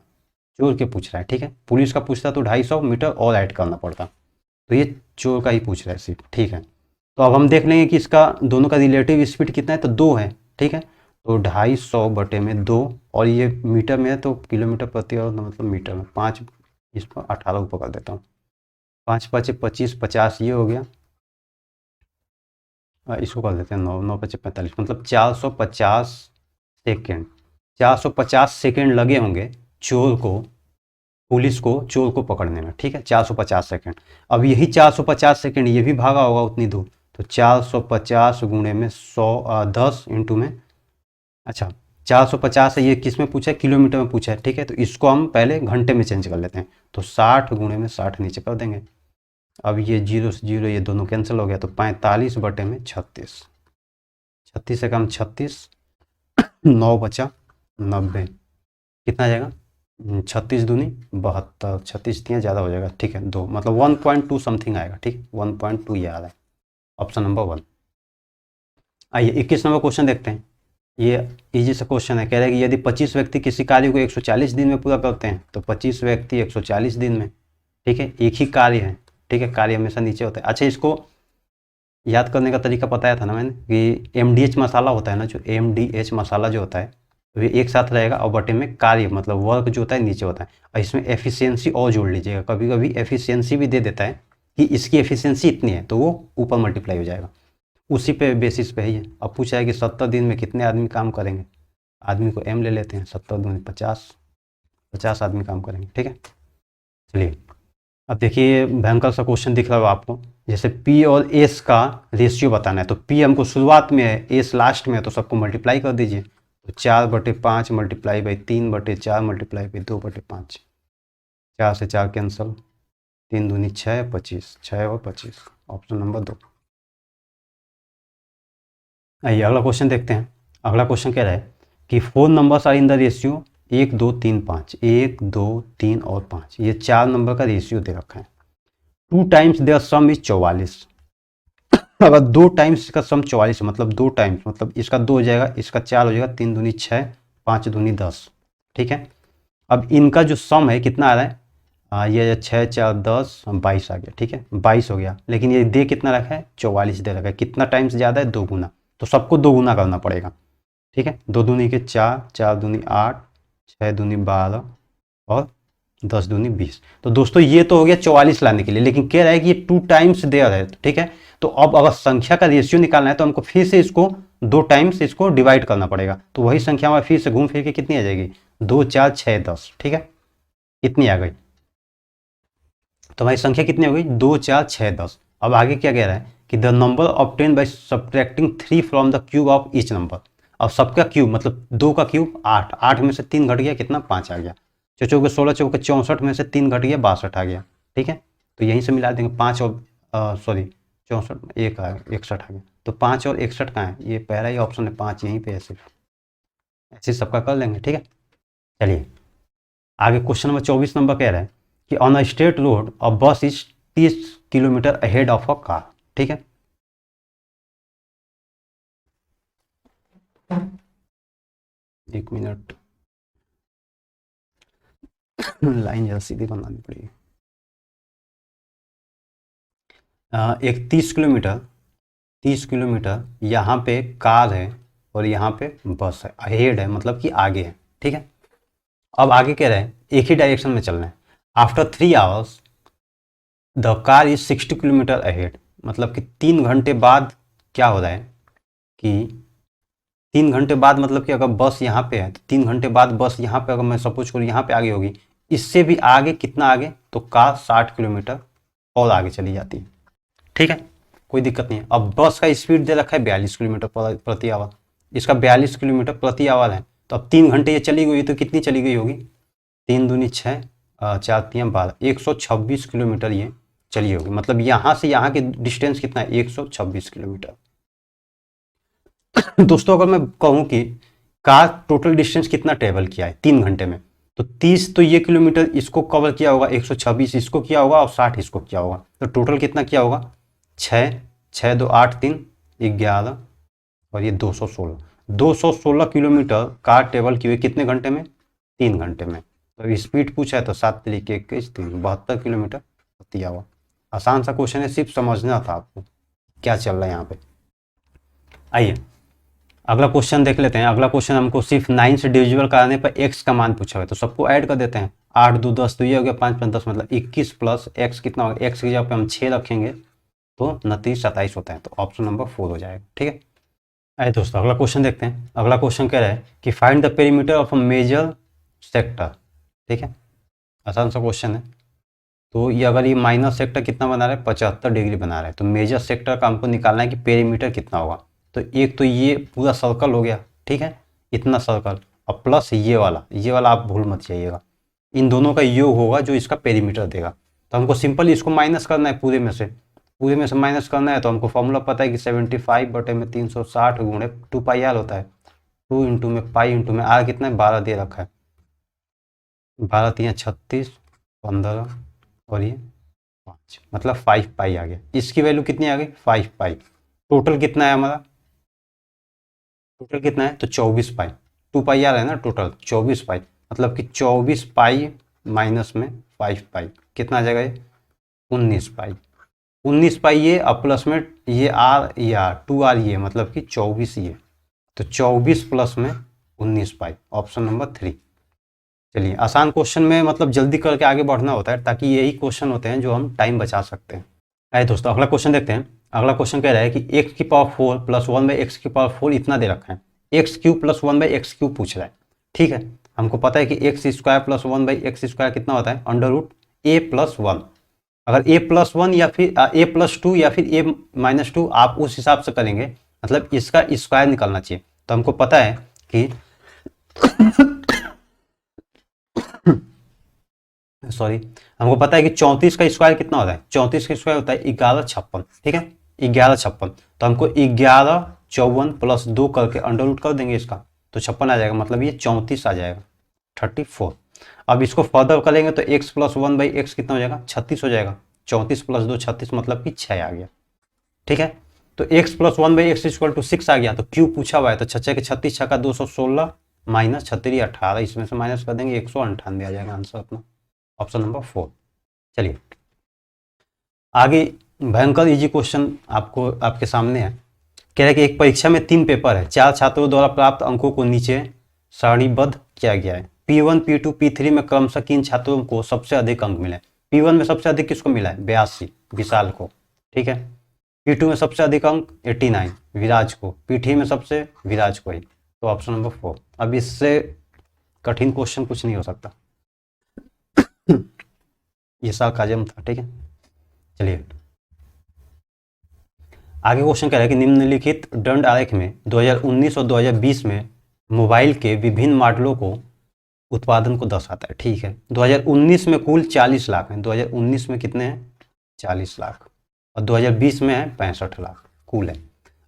चोर के पूछ रहा है, ठीक है। पुलिस का पूछता तो 250 मीटर और ऐड करना पड़ता, तो ये चोर का ही पूछ रहा है सिर्फ, ठीक है। तो अब हम देख लेंगे कि इसका दोनों का रिलेटिव स्पीड कितना है, तो 2 है, ठीक है। तो 250 बटे में 2, और ये मीटर में है तो किलोमीटर प्रति आवर मतलब मीटर में 5, इस पर 18 ऊपर कर देता हूँ, 5 5 25 50 ये हो गया, इसको कर देते हैं 9 9 5 45, मतलब 450 सेकेंड, 450 सेकेंड लगे होंगे चोर को, पुलिस को चोर को पकड़ने में, ठीक है, 450 सेकेंड। अब यही 450 सेकेंड ये भी भागा होगा उतनी दूर, तो 450 गुणे में 100 10 इंटू में, अच्छा 450 है, ये किस में पूछा है, किलोमीटर में पूछा है, ठीक है। तो इसको हम पहले घंटे में चेंज कर लेते हैं, तो 60 गुणे में 60 नीचे कर देंगे। अब ये 0 से 0 ये दोनों कैंसिल हो गया, तो 45 बटे में 36, 36 से कम 36, 9 बचा 90, कितना आ जाएगा, 36 दूनी 72, 36 दिया ज़्यादा हो जाएगा, ठीक है 2, मतलब 1.2 समथिंग आएगा, ठीक 1.2 ये आ रहा है, ऑप्शन नंबर 1। आइए 21 नंबर क्वेश्चन देखते हैं। ये इजी सा क्वेश्चन है, कह रहा है कि यदि 25 व्यक्ति किसी कार्य को 140 दिन में पूरा करते हैं तो 25 व्यक्ति 140 दिन में, ठीक है, एक ही कार्य है, ठीक है, कार्य हमेशा नीचे होता है। अच्छा, इसको याद करने का तरीका बताया था ना मैंने कि MDH मसाला होता है ना, जो MDH मसाला जो होता है तो ये एक साथ रहेगा, और बटे में कार्य मतलब वर्क जो होता है नीचे होता है, और इसमें एफिशिएंसी और जोड़ लीजिएगा, कभी कभी एफिशिएंसी भी दे देता है कि इसकी एफिशिएंसी इतनी है, तो वो ऊपर मल्टीप्लाई हो जाएगा, उसी पे बेसिस पे ही है। अब पूछा है कि 70 दिन में कितने आदमी काम करेंगे, आदमी को M ले लेते हैं, 70 दूनी 50, 50 आदमी काम करेंगे, ठीक है। चलिए अब देखिए भयंकर सा क्वेश्चन दिख रहा है आपको, जैसे P और S का रेशियो बताना है, तो P हमको शुरुआत में है, S लास्ट में है, तो सबको मल्टीप्लाई कर दीजिए, तो 4/5 मल्टीप्लाई बाई 3/4 मल्टीप्लाई बाई 2/5, 4 से 4 कैंसल, 3 दूनी 6, 25, 6 और 25, ऑप्शन नंबर 2। आइए अगला क्वेश्चन देखते हैं। अगला क्वेश्चन कह रहा है कि 4 numbers are in the ratio 1 2 3 5, 1 2 3 और 5, ये 4 नंबर का रेशियो दे रखा है। 2 टाइम्स देयर सम इज 44, अगर 2 टाइम्स इसका सम 44 है, मतलब 2 टाइम्स मतलब इसका 2 हो जाएगा, इसका 4 हो जाएगा, 3 दूनी 6, 5 दूनी 10, ठीक है। अब इनका जो सम है कितना आ रहा है, ये 6 4 10 22 आ गया, ठीक है 22 हो गया, लेकिन ये दे कितना रखा है, 44 दे रखा है, कितना टाइम्स ज़्यादा है, 2 गुना, तो सबको 2 गुना करना पड़ेगा, ठीक है। 2 दूनी के 4, 4 दूनी 8, 6 दूनी 12 और 10 दूनी 20। तो दोस्तों ये तो हो गया 44 लाने के लिए, लेकिन कह रहा है कि ये 2 टाइम्स देयर है, ठीक है। तो अब अगर संख्या का रेशियो निकालना है तो हमको फिर से इसको 2 टाइम्स इसको डिवाइड करना पड़ेगा, तो वही संख्या हमारे फिर से घूम फिर के कितनी आ जाएगी, 2 4 6 10, ठीक है, इतनी आ गई। तो हमारी संख्या कितनी हो गई, 2 4 6 10। अब आगे क्या कह रहा है कि the number obtain by subtracting 3 from the cube of each number. अब सबका क्यूब मतलब 2 का क्यूब 8, 8 में से 3 घट गया, कितना 5 आ गया, 6 चौके 16, चौके 64 में से 3 घट गया, 62 आ गया, ठीक है। तो यहीं से मिला देंगे 5 और 64 एक आ 61 आ गया, तो 5 और 61 कहाँ है, ये पहला ही ऑप्शन है 5 यहीं पे है, सिर्फ ऐसे सबका कर लेंगे, ठीक है। चलिए आगे क्वेश्चन नंबर 24 नंबर कह रहा है कि ऑन अ स्ट्रेट रोड अ बस is 30 kilometre ahead of a car, ठीक है। एक मिनट लाइन जरा सीधी बनानी पड़ेगी। एक 30 किलोमीटर यहाँ पे कार है और यहाँ पे बस है, अहेड है मतलब कि आगे है, ठीक है। अब आगे कह रहे हैं एक ही डायरेक्शन में चलना है। After 3 hours the car is 60 kilometre ahead, मतलब कि 3 घंटे बाद क्या हो रहा है कि 3 घंटे बाद मतलब कि अगर बस यहाँ पे है तो 3 घंटे बाद बस यहाँ पे, अगर मैं सपोज करूँ यहाँ पे आगे होगी, इससे भी आगे कितना आगे, तो कार 60 किलोमीटर और आगे चली जाती है, ठीक है, कोई दिक्कत नहीं है। अब बस का स्पीड दे रखा है 42 किलोमीटर प्रति आवर, इसका 42 किलोमीटर प्रति आवर है, तो अब 3 घंटे ये चली गई तो कितनी चली गई होगी, 3 दूनी 6, 4 3 12, 126 किलोमीटर ये चली होगी, मतलब यहाँ से यहाँ की डिस्टेंस कितना है, 126 किलोमीटर। दोस्तों अगर मैं कहूँ कि कार टोटल डिस्टेंस कितना ट्रेवल किया है 3 घंटे में, तो 30 तो ये किलोमीटर इसको कवर किया होगा, 126 इसको किया होगा और 60 इसको किया होगा, तो टोटल कितना किया होगा 6, 6 2 8 3 11 और ये 216 किलोमीटर कार ट्रेवल की हुई कितने घंटे में 3 घंटे में। तो स्पीड पूछा है तो 7 तरीके 21 3 72 किलोमीटर दिया हुआ। आसान सा क्वेश्चन है, सिर्फ समझना था आपको क्या चल रहा है यहाँ पे। आइए अगला क्वेश्चन देख लेते हैं। अगला क्वेश्चन हमको सिर्फ 9 से डिविजिबल कराने पर x का मान पूछा हुआ है, तो सबको ऐड कर देते हैं। 8 2 10 तो ये हो गया 5 5 10 मतलब 21 प्लस x कितना होगा, x की जगह पे हम 6 रखेंगे तो 29 27 होता है, तो ऑप्शन नंबर 4 हो जाएगा। ठीक है, आइए दोस्तों अगला क्वेश्चन देखते हैं। अगला क्वेश्चन कह रहा है कि find the perimeter of a major sector. ठीक है, आसान सा क्वेश्चन है। तो ये अगर ये माइनस सेक्टर कितना बना रहा है 75 डिग्री बना रहा है, तो मेजर सेक्टर का हमको निकालना है कि पेरीमीटर कितना होगा। तो एक तो ये पूरा सर्कल हो गया, ठीक है, इतना सर्कल, और प्लस ये वाला आप भूल मत जाइएगा, इन दोनों का योग होगा जो इसका पेरीमीटर देगा। तो हमको सिंपल इसको माइनस करना है, पूरे में से माइनस करना है। तो हमको फॉर्मूला पता है कि 75/360 गुणे 2πr होता है। 2 इंटू में पाई इंटू में आर कितना है 12 दे रखा है, 12 3 36 15 और ये 5 मतलब 5 पाई आ गया। इसकी वैल्यू कितनी आ गई 5 पाई। टोटल कितना है हमारा, टोटल कितना है तो 24 पाई, 2 पाई आ रहा है ना, टोटल 24 पाई मतलब कि 24 पाई माइनस में 5 पाई कितना आ जाएगा ये 19 पाई। 19 पाई ये और प्लस में ये आर, ये आर 2r ये मतलब कि 24 ये, तो 24 प्लस में 19 पाई, ऑप्शन नंबर 3। चलिए आसान क्वेश्चन में मतलब जल्दी करके आगे बढ़ना होता है, ताकि यही क्वेश्चन होते हैं जो हम टाइम बचा सकते हैं। आइए दोस्तों अगला क्वेश्चन देखते हैं। अगला क्वेश्चन कह रहा है कि x की पावर 4 प्लस 1/x की पावर 4 इतना दे रखा है, x cube plus 1/x cube पूछ रहा है। ठीक है, हमको पता है कि x square plus 1/x square कितना होता है √a+1। अगर a+1 या फिर a+2 या फिर a-2 आप उस हिसाब से करेंगे, मतलब इसका स्क्वायर निकलना चाहिए। तो हमको पता है कि सॉरी, हमको पता है कि 34 का स्क्वायर कितना होता है, 34 का स्क्वायर होता है 1156। ठीक है, 1156, तो हमको 11 54 प्लस 2 करके अंडर रूट कर देंगे इसका, तो 56 आ जाएगा, मतलब ये 34 आ जाएगा 34। अब इसको फर्दर करेंगे तो x प्लस 1/x कितना हो जाएगा 36 हो जाएगा, 34 प्लस 2 36 मतलब कि 6 आ गया। ठीक है, तो x plus 1/x equal to 6 आ गया, तो क्यूब पूछा हुआ है, तो 6 के 36 6 का 216 माइनस 36 18, इसमें से माइनस कर देंगे 198 आ जाएगा आंसर अपना, ऑप्शन नंबर 4। चलिए आगे भयंकर इजी क्वेश्चन आपको आपके सामने है। कह रहा है कि एक परीक्षा में 3 पेपर है, 4 छात्रों द्वारा प्राप्त अंकों को नीचे सारणीबद्ध किया गया है। P1 P2 P3 में क्रमशः किन छात्रों को सबसे अधिक अंक मिले। P1 में सबसे अधिक किसको मिला है 82 विशाल को। ठीक है, P2 में सबसे अधिक अंक 89 विराज को, P3 में सबसे विराज को ही, तो ऑप्शन नंबर 4। अब इससे कठिन क्वेश्चन कुछ नहीं हो सकता, ये सार्काज़म था। ठीक है, चलिए आगे क्वेश्चन कह रहा है कि निम्नलिखित दंड आरेख में 2019 और 2020 में मोबाइल के विभिन्न मॉडलों को उत्पादन को दर्शाता है। ठीक है, 2019 में कुल 40 लाख हैं, 2019 में कितने हैं 40 लाख, और 2020 में है 65 लाख कुल है।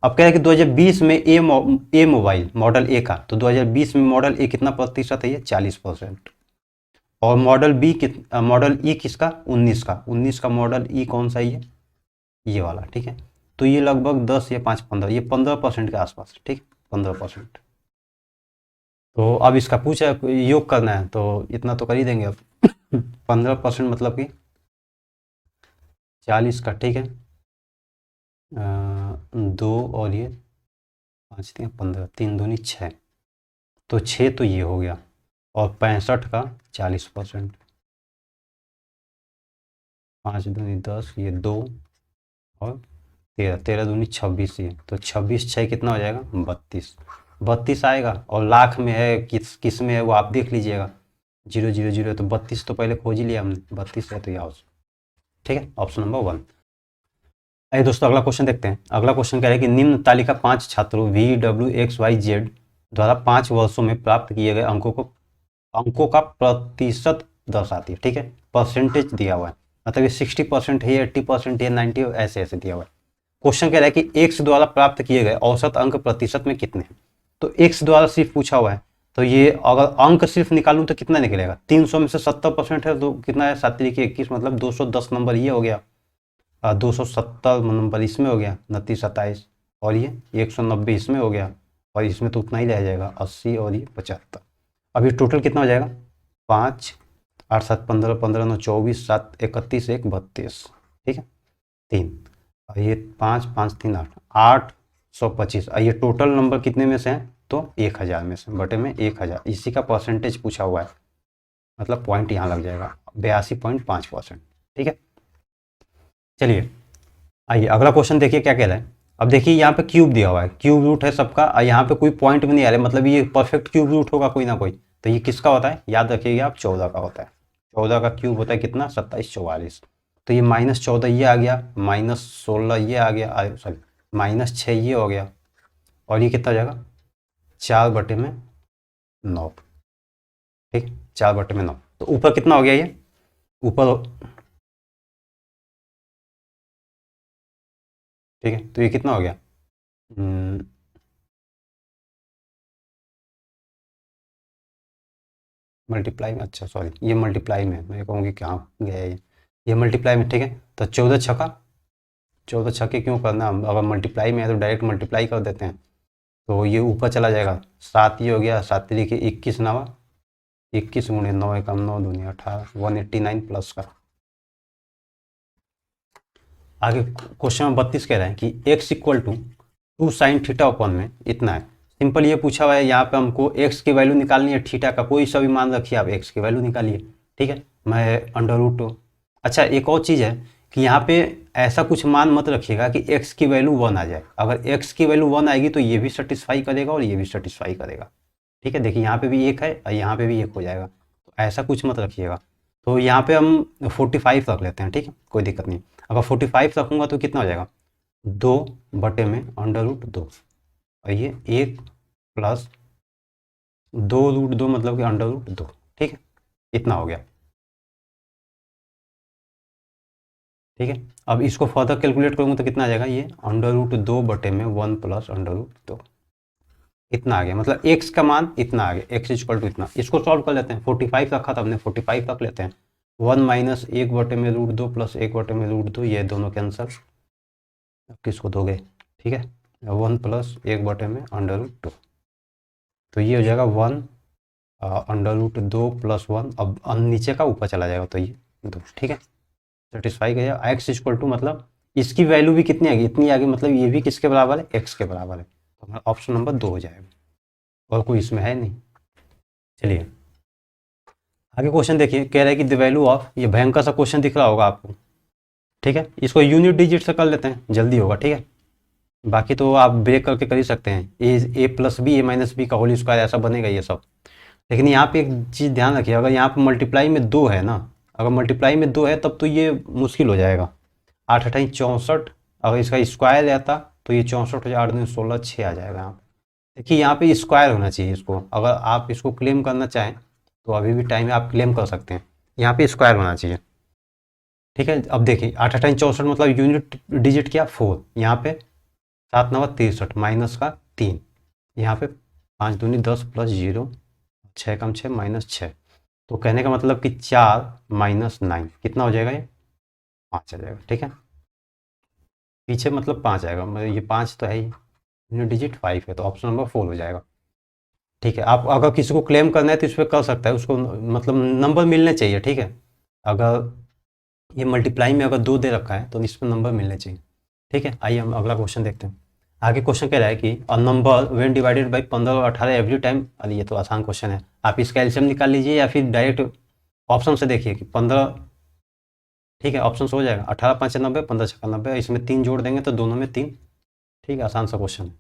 अब कह रहे हैं कि 2020 में ए मोबाइल मॉडल ए का, तो 2020 में मॉडल ए कितना प्रतिशत है ये 40%, और मॉडल बी मॉडल ई किसका 19 का मॉडल ई कौन सा ये वाला। ठीक है, तो ये लगभग 10 या 5 15 ये 15% के आसपास। ठीक, 15%। तो अब इसका पूछा योग करना है, तो इतना तो कर ही देंगे अब 15% मतलब कि 40 का। ठीक है, 2 और ये 5 3 15 3 दूनी 6, तो 6 तो ये हो गया, और 65 का 40%, 5 दूनी 10 ये 2 और 13 दूनी 26 ये, तो 26 6 कितना हो जाएगा 32 आएगा। और लाख में है किस में है वो आप देख लीजिएगा, 000, तो 32 तो पहले खोज ही लिया हमने, 32 है तो ये ऑप्शन। ठीक है, ऑप्शन नंबर 1। आइए दोस्तों अगला क्वेश्चन देखते हैं। अगला क्वेश्चन कह रहा है कि निम्न तालिका 5 छात्रों VWXYZ द्वारा 5 वर्षों में प्राप्त किए गए अंकों का प्रतिशत दर्शाती है। ठीक है, परसेंटेज दिया हुआ है, मतलब ये 60% है, 80% है, 90 ऐसे दिया हुआ है। क्वेश्चन कह रहा है कि x द्वारा प्राप्त किए गए औसत अंक प्रतिशत में कितने हैं। तो एक्स द्वारा सिर्फ पूछा हुआ है, तो ये अगर अंक सिर्फ निकालूं तो कितना निकलेगा, 300 में से 70% है तो कितना है, 7 3 21, मतलब 210 नंबर ये हो गया, 270 नंबर इसमें हो गया, 29 27, और ये 190 इसमें हो गया, और इसमें तो उतना ही रह जाएगा 80, और ये 75। अब ये टोटल कितना हो जाएगा, 5 8 7 15 15 9 24 7 31 1 32, ठीक है 3, और ये 5 5 3 8 825, और ये टोटल नंबर कितने में से हैं, तो 1000 में से, बटे में 1000, इसी का परसेंटेज पूछा हुआ है, मतलब पॉइंट यहाँ लग जाएगा 82.5%, ठीक है। चलिए आइए अगला क्वेश्चन देखिए क्या कह रहा है। अब देखिए यहाँ पे क्यूब दिया हुआ है, क्यूब रूट है सबका, और यहाँ पे कोई पॉइंट भी नहीं आ रहा है, मतलब ये परफेक्ट क्यूब रूट होगा कोई ना कोई, तो ये किसका होता है, याद रखिएगा आप, 14 का होता है। 14 का क्यूब होता है कितना, 27 44, तो ये -14 ये आ गया, -16 ये आ गया, सॉरी -6 ये हो गया, और ये कितना हो जाएगा, 4/9, ठीक 4/9, तो ऊपर कितना हो गया, ये ऊपर, ठीक है, तो ये कितना हो गया, मल्टीप्लाई में, अच्छा सॉरी ये मल्टीप्लाई में, मैं कहूँगी कहाँ गया है ये मल्टीप्लाई में, ठीक है। तो 14 छक्का, 14 छक्के क्यों करना, अगर मल्टीप्लाई में है तो डायरेक्ट मल्टीप्लाई कर देते हैं, तो ये ऊपर चला जाएगा, 7 ये हो गया, 7 3 21 नवा, 21 गुणे 9 एकम 9 दूनी 18, 189 प्लस का। आगे क्वेश्चन नंबर 32 कह रहे हैं कि x equal to 2 sine theta अपन में इतना है। सिंपल ये पूछा हुआ है, यहाँ पे हमको x की वैल्यू निकालनी है, थीटा का कोई सा भी मान रखिए आप, x की वैल्यू निकालिए, ठीक है। मैं √2, अच्छा एक और चीज़ है कि यहाँ पे ऐसा कुछ मान मत रखिएगा कि x की वैल्यू 1 आ जाए, अगर x की वैल्यू 1 आएगी तो ये भी सेटिस्फाई करेगा और ये भी सेटिस्फाई करेगा, ठीक है। देखिए यहाँ पे भी 1 है और यहाँ पे भी 1 हो जाएगा, तो ऐसा कुछ मत रखिएगा। तो यहाँ पे हम 45 रख लेते हैं, ठीक है कोई दिक्कत नहीं। अगर 45 रखूँगा तो कितना हो जाएगा, 2/√2, और ये 1 प्लस 2√2 मतलब कि √2, ठीक है इतना हो गया, ठीक है। अब इसको फर्दर कैलकुलेट करूँगा तो कितना आ जाएगा, ये √2/1 प्लस √2, इतना आ गया, मतलब x का मान इतना आ गया, x इक्वल टू इतना। इसको सॉल्व कर लेते हैं, 45 रखा था हमने, 45 रख लेते हैं, 1 - 1/√2 प्लस 1/√2, ये दोनों कैंसल, अब किसको दोगे, ठीक है 1 प्लस 1/√2, तो ये हो जाएगा 1 √2 प्लस 1, अब नीचे का ऊपर चला जाएगा तो ये 2, ठीक है सेटिस्फाई गया। x इक्वल टू मतलब इसकी वैल्यू भी कितनी आ गई, इतनी आ गई, मतलब ये भी किसके बराबर है, x के बराबर है, तो हमारा ऑप्शन नंबर 2 हो जाएगा, और कोई इसमें है नहीं। चलिए आगे क्वेश्चन देखिए, कह रहा है कि द वैल्यू ऑफ, ये भयंकर सा क्वेश्चन दिख रहा होगा आपको, ठीक है। इसको यूनिट डिजिट से कर लेते हैं, जल्दी होगा, ठीक है। बाकी तो आप ब्रेक करके कर ही सकते हैं, ए प्लस बी, A - B का होल स्क्वायर ऐसा बनेगा ये सब। लेकिन यहाँ पे एक चीज़ ध्यान रखिए, अगर यहाँ पे मल्टीप्लाई में 2 है ना, अगर मल्टीप्लाई में 2 है तब तो ये मुश्किल हो जाएगा, 8 8 64, अगर इसका स्क्वायर रहता तो ये 64 हो जाए, 8 2 16 6 आ जाएगा यहाँ पे। देखिए यहाँ पे स्क्वायर होना चाहिए इसको, अगर आप इसको क्लेम करना चाहें तो अभी भी टाइम है, आप क्लेम कर सकते हैं, यहाँ पे स्क्वायर होना चाहिए, ठीक है। अब देखिए 8 8 64 मतलब यूनिट डिजिट क्या, 4, यहाँ पे 7 9 63 माइनस का 3, यहाँ पे 5 दूनी 10 प्लस 0, 6 कम 6 -6, तो कहने का मतलब कि 4 - 9 कितना हो जाएगा, ये 5 आ जाएगा, ठीक है। पीछे मतलब 5 आएगा, मतलब ये 5 तो है ही, यूनिट डिजिट 5 है, तो ऑप्शन नंबर 4 हो जाएगा, ठीक है। आप अगर किसी को क्लेम करना है तो इस पर कर सकता है, उसको मतलब नंबर मिलने चाहिए, ठीक है। अगर ये मल्टीप्लाई में अगर 2 दे रखा है तो इस पर नंबर मिलने चाहिए, ठीक है। आइए हम अगला क्वेश्चन देखते हैं। आगे क्वेश्चन कह रहा है कि a number when divided by 15 और 18 एवरी टाइम, अरे ये तो आसान क्वेश्चन है, आप इसका एलसीएम निकाल लीजिए या फिर डायरेक्ट ऑप्शन से देखिए कि 15, ठीक है ऑप्शन से हो जाएगा, 18 5 90, 15 6 90, इसमें 3 जोड़ देंगे तो दोनों में 3, ठीक है आसान सा क्वेश्चन है।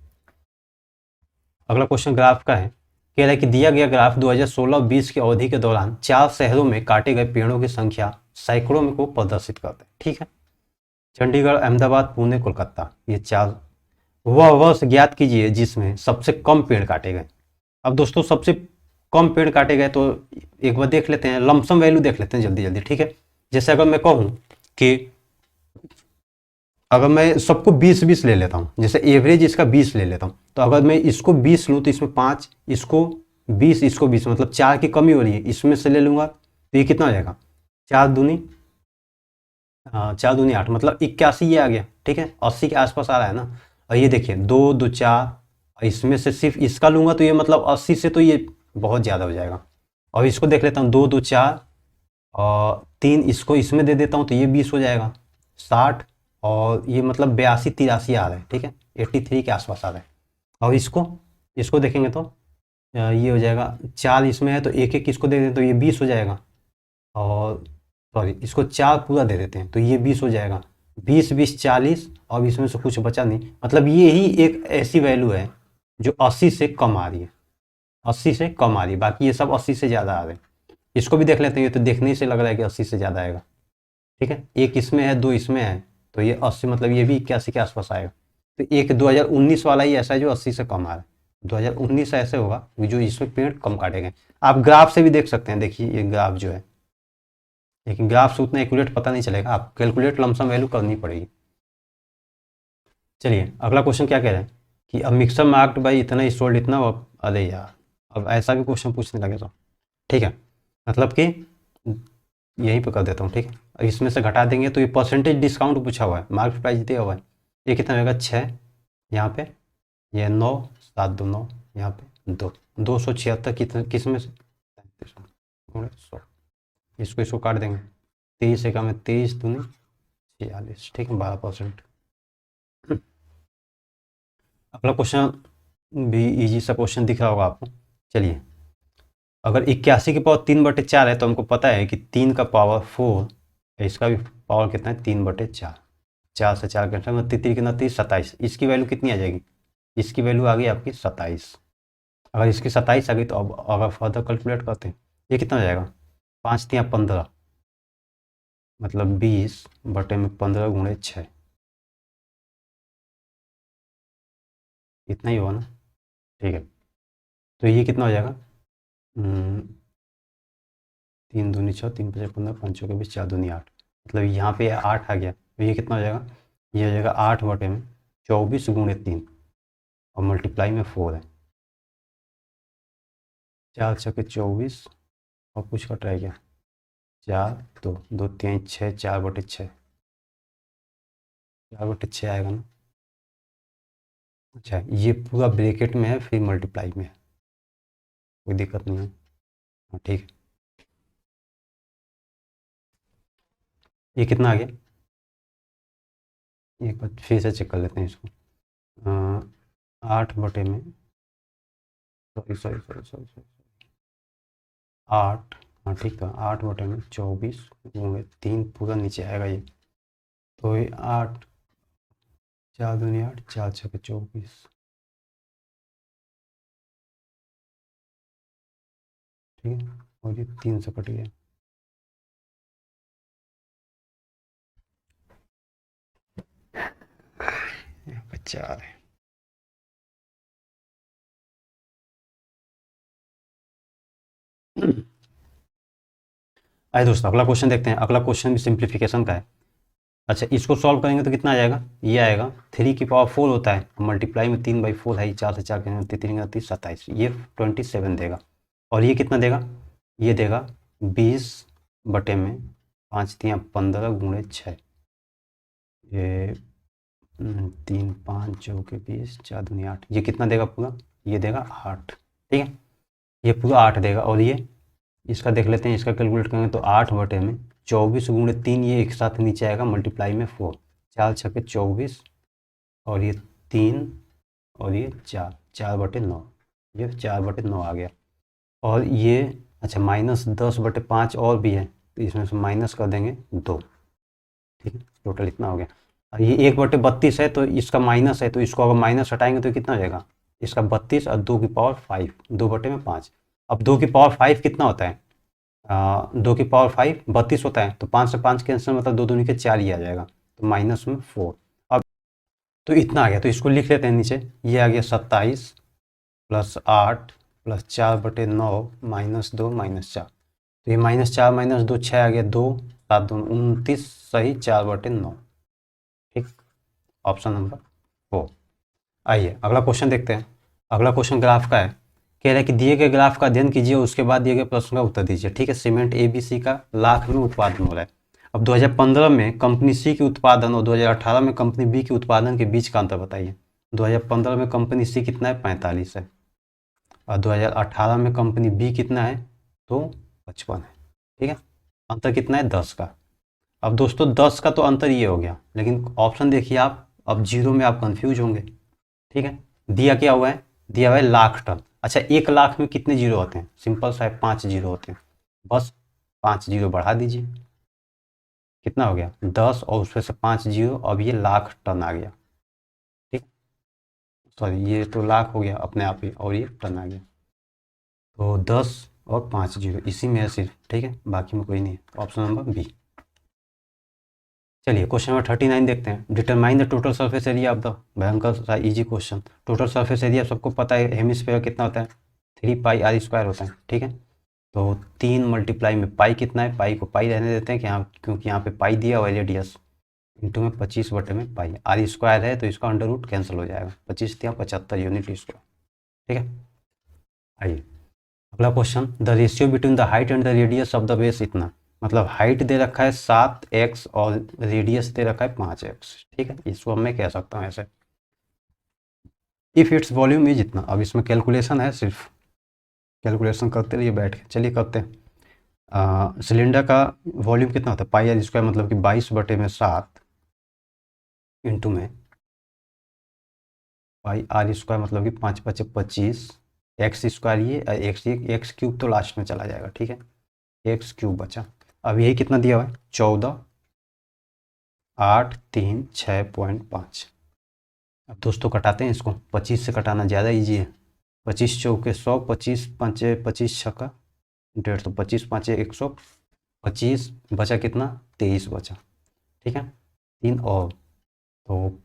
अगला क्वेश्चन ग्राफ का है, कह रहा है कि दिया गया ग्राफ 2016-20 की अवधि के दौरान 4 शहरों में काटे गए पेड़ों की संख्या सैकड़ों में को प्रदर्शित करता है, ठीक है। चंडीगढ़, अहमदाबाद, पुणे, कोलकाता, ये 4, वह वर्ष ज्ञात कीजिए जिसमें सबसे कम पेड़ काटे गए। अब दोस्तों सबसे कम पेड़ काटे गए तो एक बार देख लेते हैं, लमसम वैल्यू देख लेते हैं जल्दी जल्दी, ठीक है। जैसे अगर मैं कहूँ कि अगर मैं सबको 20-20 ले लेता हूँ, जैसे एवरेज इसका 20 ले लेता हूँ, तो अगर मैं इसको 20 लूँ तो इसमें 5, इसको 20, इसको 20, मतलब 4 की कमी हो रही है, इसमें से ले लूँगा तो ये कितना हो जाएगा, 4 दूनी 8, मतलब 81 ये आ गया। ठीक है, 80 के आसपास आ रहा है ना। और ये देखिए 2 2 4, इसमें से सिर्फ इसका लूँगा तो ये मतलब 80 से तो ये बहुत ज़्यादा हो जाएगा। और इसको देख लेता हूँ, 2 2 4 और 3, इसको इसमें दे देता हूँ तो ये 20 हो जाएगा, 60, और ये मतलब 82 83 आ रहा है। ठीक है, 83 के आसपास आ रहा है। और इसको इसको देखेंगे तो ये हो जाएगा, 4 इसमें है तो एक एक इसको दे दें तो ये 20 हो जाएगा। और सॉरी, इसको 4 पूरा दे देते हैं तो ये 20 हो जाएगा, 20 20 40, और इसमें से कुछ बचा नहीं, मतलब ये ही एक ऐसी वैल्यू है जो 80 से कम आ रही है, 80 से कम आ रही है, बाकी ये सब 80 से ज़्यादा आ रहे हैं। इसको भी देख लेते हैं, ये तो देखने से लग रहा है कि 80 से ज़्यादा आएगा। ठीक है, एक इसमें है, 2 इसमें है, तो ये 80, मतलब ये भी 81 के आसपास आएगा। तो एक 2019 वाला ही ऐसा है जो 80 से कम आ रहा है, 2019 ऐसे होगा कि जो इसमें पेड़ कम काटे गए। आप ग्राफ से भी देख सकते हैं, देखिए ये ग्राफ जो है, लेकिन ग्राफ से उतना एक्यूरेट पता नहीं चलेगा, आप कैलकुलेट लमसम वैल्यू करनी पड़ेगी। चलिए अगला क्वेश्चन क्या कह रहे हैं कि अब मिक्सर मार्क्ड बाई इतना स्टोल्ड इतना, अरे यार अब ऐसा भी क्वेश्चन पूछने लगे तो ठीक है, मतलब कि यहीं पर कर देता हूँ। ठीक है, अब इसमें से घटा देंगे तो ये परसेंटेज डिस्काउंट पूछा हुआ है, मार्केट प्राइस दिया हुआ है, ये कितना होगा 6, यहाँ पे ये 9 7 2 9, यहाँ पे 2 276 कितने किस में से 100, इसको काट देंगे, 23 एक में 23 दूनी 46। ठीक है, 12%। अगला क्वेश्चन भी इजी सा क्वेश्चन दिख रहा होगा आपको। चलिए, अगर 81 की पावर 3/4 है तो हमको पता है कि 3 का पावर 4, इसका भी पावर कितना है 3/4, 4 से 4 कैंसिल, मतलब 3 कितना 30 27, इसकी वैल्यू कितनी आ जाएगी, इसकी वैल्यू आ गई आपकी 27। अगर इसकी 27 आ गई तो अब अगर फर्दर कैलकुलेट करते हैं, ये कितना हो जाएगा, 5 3 15, मतलब 20/15 गुणे 6, इतना ही होगा ना। ठीक है, तो ये कितना हो जाएगा, 3 दूनी 6, 3 5 15, 5 के 20, 4 दूनी 8, मतलब यहाँ पे 8 आ गया, तो ये कितना हो जाएगा, ये हो जाएगा 8/24 गुणे 3, और मल्टीप्लाई में 4 है, 4 6 के 24, और कुछ कट रह गया, 4 2 2 3 6, 4/6, 4/6 आएगा ना। अच्छा, ये पूरा ब्रैकेट में है फिर मल्टीप्लाई में है, कोई दिक्कत नहीं है। हाँ ठीक है, ये कितना आ गया, एक बार फिर से चेक कर लेते हैं इसको, 8 बटे में, sorry sorry sorry sorry sorry 8, हाँ ठीक था, 8/24 गुणे 3 पूरा नीचे आएगा ये, तो ये 8 4 दूनी 8, 4 6 के 24। ठीक है, और ये 3 से कट गया, यहाँ पे 4 है। आइए दोस्तों अगला क्वेश्चन देखते हैं। अगला क्वेश्चन भी सिंप्लीफिकेशन का है। अच्छा, इसको सॉल्व करेंगे तो कितना आ जाएगा, ये आएगा 3 की पावर 4 होता है, मल्टीप्लाई में 3/4 है, 4 से 4 के 3 30 27, ये 27 देगा। और ये कितना देगा, ये देगा 20/में 5 3 15 गुणे 6, ये 3 5 चौके 20, 4 दूनी 8, ये कितना देगा पूरा, ये देगा 8। ठीक है, ये पूरा 8 देगा। और ये इसका देख लेते हैं, इसका कैलकुलेट करेंगे तो 8/में 24 गुणे 3, ये एक साथ नीचे आएगा, मल्टीप्लाई में 4, 4 6 के 24, और ये 3, और ये 4, 4/9, ये 4/9 आ गया। और ये अच्छा -10/5 और भी है, तो इसमें से माइनस कर देंगे 2। ठीक है, टोटल इतना हो गया। और ये 1/32 है तो इसका माइनस है, तो इसको अगर माइनस हटाएंगे तो कितना हो जाएगा, इसका 32 और 2 की पावर 5, 2/5। अब 2 की पावर 5 कितना होता है, 2 की पावर 5 32 होता है, तो 5 से 5 कैंसिल, मतलब 2 दूनी के 4 ही आ जाएगा, तो माइनस में 4। अब तो इतना आ गया, तो इसको लिख लेते हैं नीचे, ये आ गया 27 + 8 + 4/9 -2 -4, तो ये -4 -2 6 आ गया, 2 7 2 29 सही 4/9। ठीक, ऑप्शन नंबर 4। आइए अगला क्वेश्चन देखते हैं। अगला क्वेश्चन ग्राफ का है। कह रहा है कि दिए गए ग्राफ का अध्ययन कीजिए, उसके बाद दिए गए प्रश्न का उत्तर दीजिए। ठीक है, सीमेंट ABC का लाख में उत्पादन हो रहा है। अब 2015 में कंपनी सी के उत्पादन और 2018 में कंपनी बी के उत्पादन के बीच का अंतर बताइए। 2015 में कंपनी सी कितना है, 45 है, और 2018 में कंपनी बी कितना है, तो 55 है। ठीक है, अंतर कितना है, 10 का। अब दोस्तों 10 का तो अंतर ये हो गया, लेकिन ऑप्शन देखिए आप, अब जीरो में आप कंफ्यूज होंगे। ठीक है, दिया क्या हुआ है, दिया हुआ है लाख टन। अच्छा, 1 लाख में कितने जीरो होते हैं, सिंपल सा है, 5 जीरो होते हैं। बस 5 जीरो बढ़ा दीजिए, कितना हो गया, 10, और उसमें से 5 जीरो, अब ये लाख टन आ गया। ठीक, सॉरी ये तो लाख हो गया अपने आप ही, और ये टन आ गया। तो 10 और 5 जीरो इसी में है सिर्फ। ठीक है, बाकी में कोई नहीं है। Option number B. चलिए क्वेश्चन नंबर 39 देखते हैं। Determine the total surface area of the, भयंकर सा easy question. Total surface area सबको पता है, हेमिस्फीयर कितना होता है, 3πr² होता है। ठीक है, तो 3 मल्टीप्लाई में पाई कितना है, पाई को पाई रहने देते हैं कि यहाँ, क्योंकि यहाँ पे पाई दिया हुआ है, रेडियस इंटू में 25/पाई, r² है तो इसका अंडर रूट कैंसिल हो जाएगा, 25 या 75 यूनिट स्क्वायर। ठीक है, आइए अगला question. The ratio between the height and the radius of the base इतना, मतलब हाइट दे रखा है 7x और रेडियस दे रखा है 5x। ठीक है, इसको मैं कह सकता हूँ ऐसे, इफ इट्स वॉल्यूम इज इतना। अब इसमें कैलकुलेशन है, सिर्फ कैलकुलेशन करते रहिए बैठ के। चलिए करते हैं। सिलेंडर का वॉल्यूम कितना होता है, πr², मतलब कि 22/7 इंटू में πr², मतलब कि 5×5 = 25, x², ये x³ तो लास्ट में चला जाएगा। ठीक है, x³ बचा। अब यही कितना दिया हुआ है, 14, 8, 3, 6.5। अब दोस्तों कटाते हैं इसको, 25 से कटाना ज़्यादा इजी है। 25 चौके 100, 25 पंचे 25 छक्का 150, 25 पाँचे 125, बचा कितना, 23 बचा। ठीक है, 3 और, तो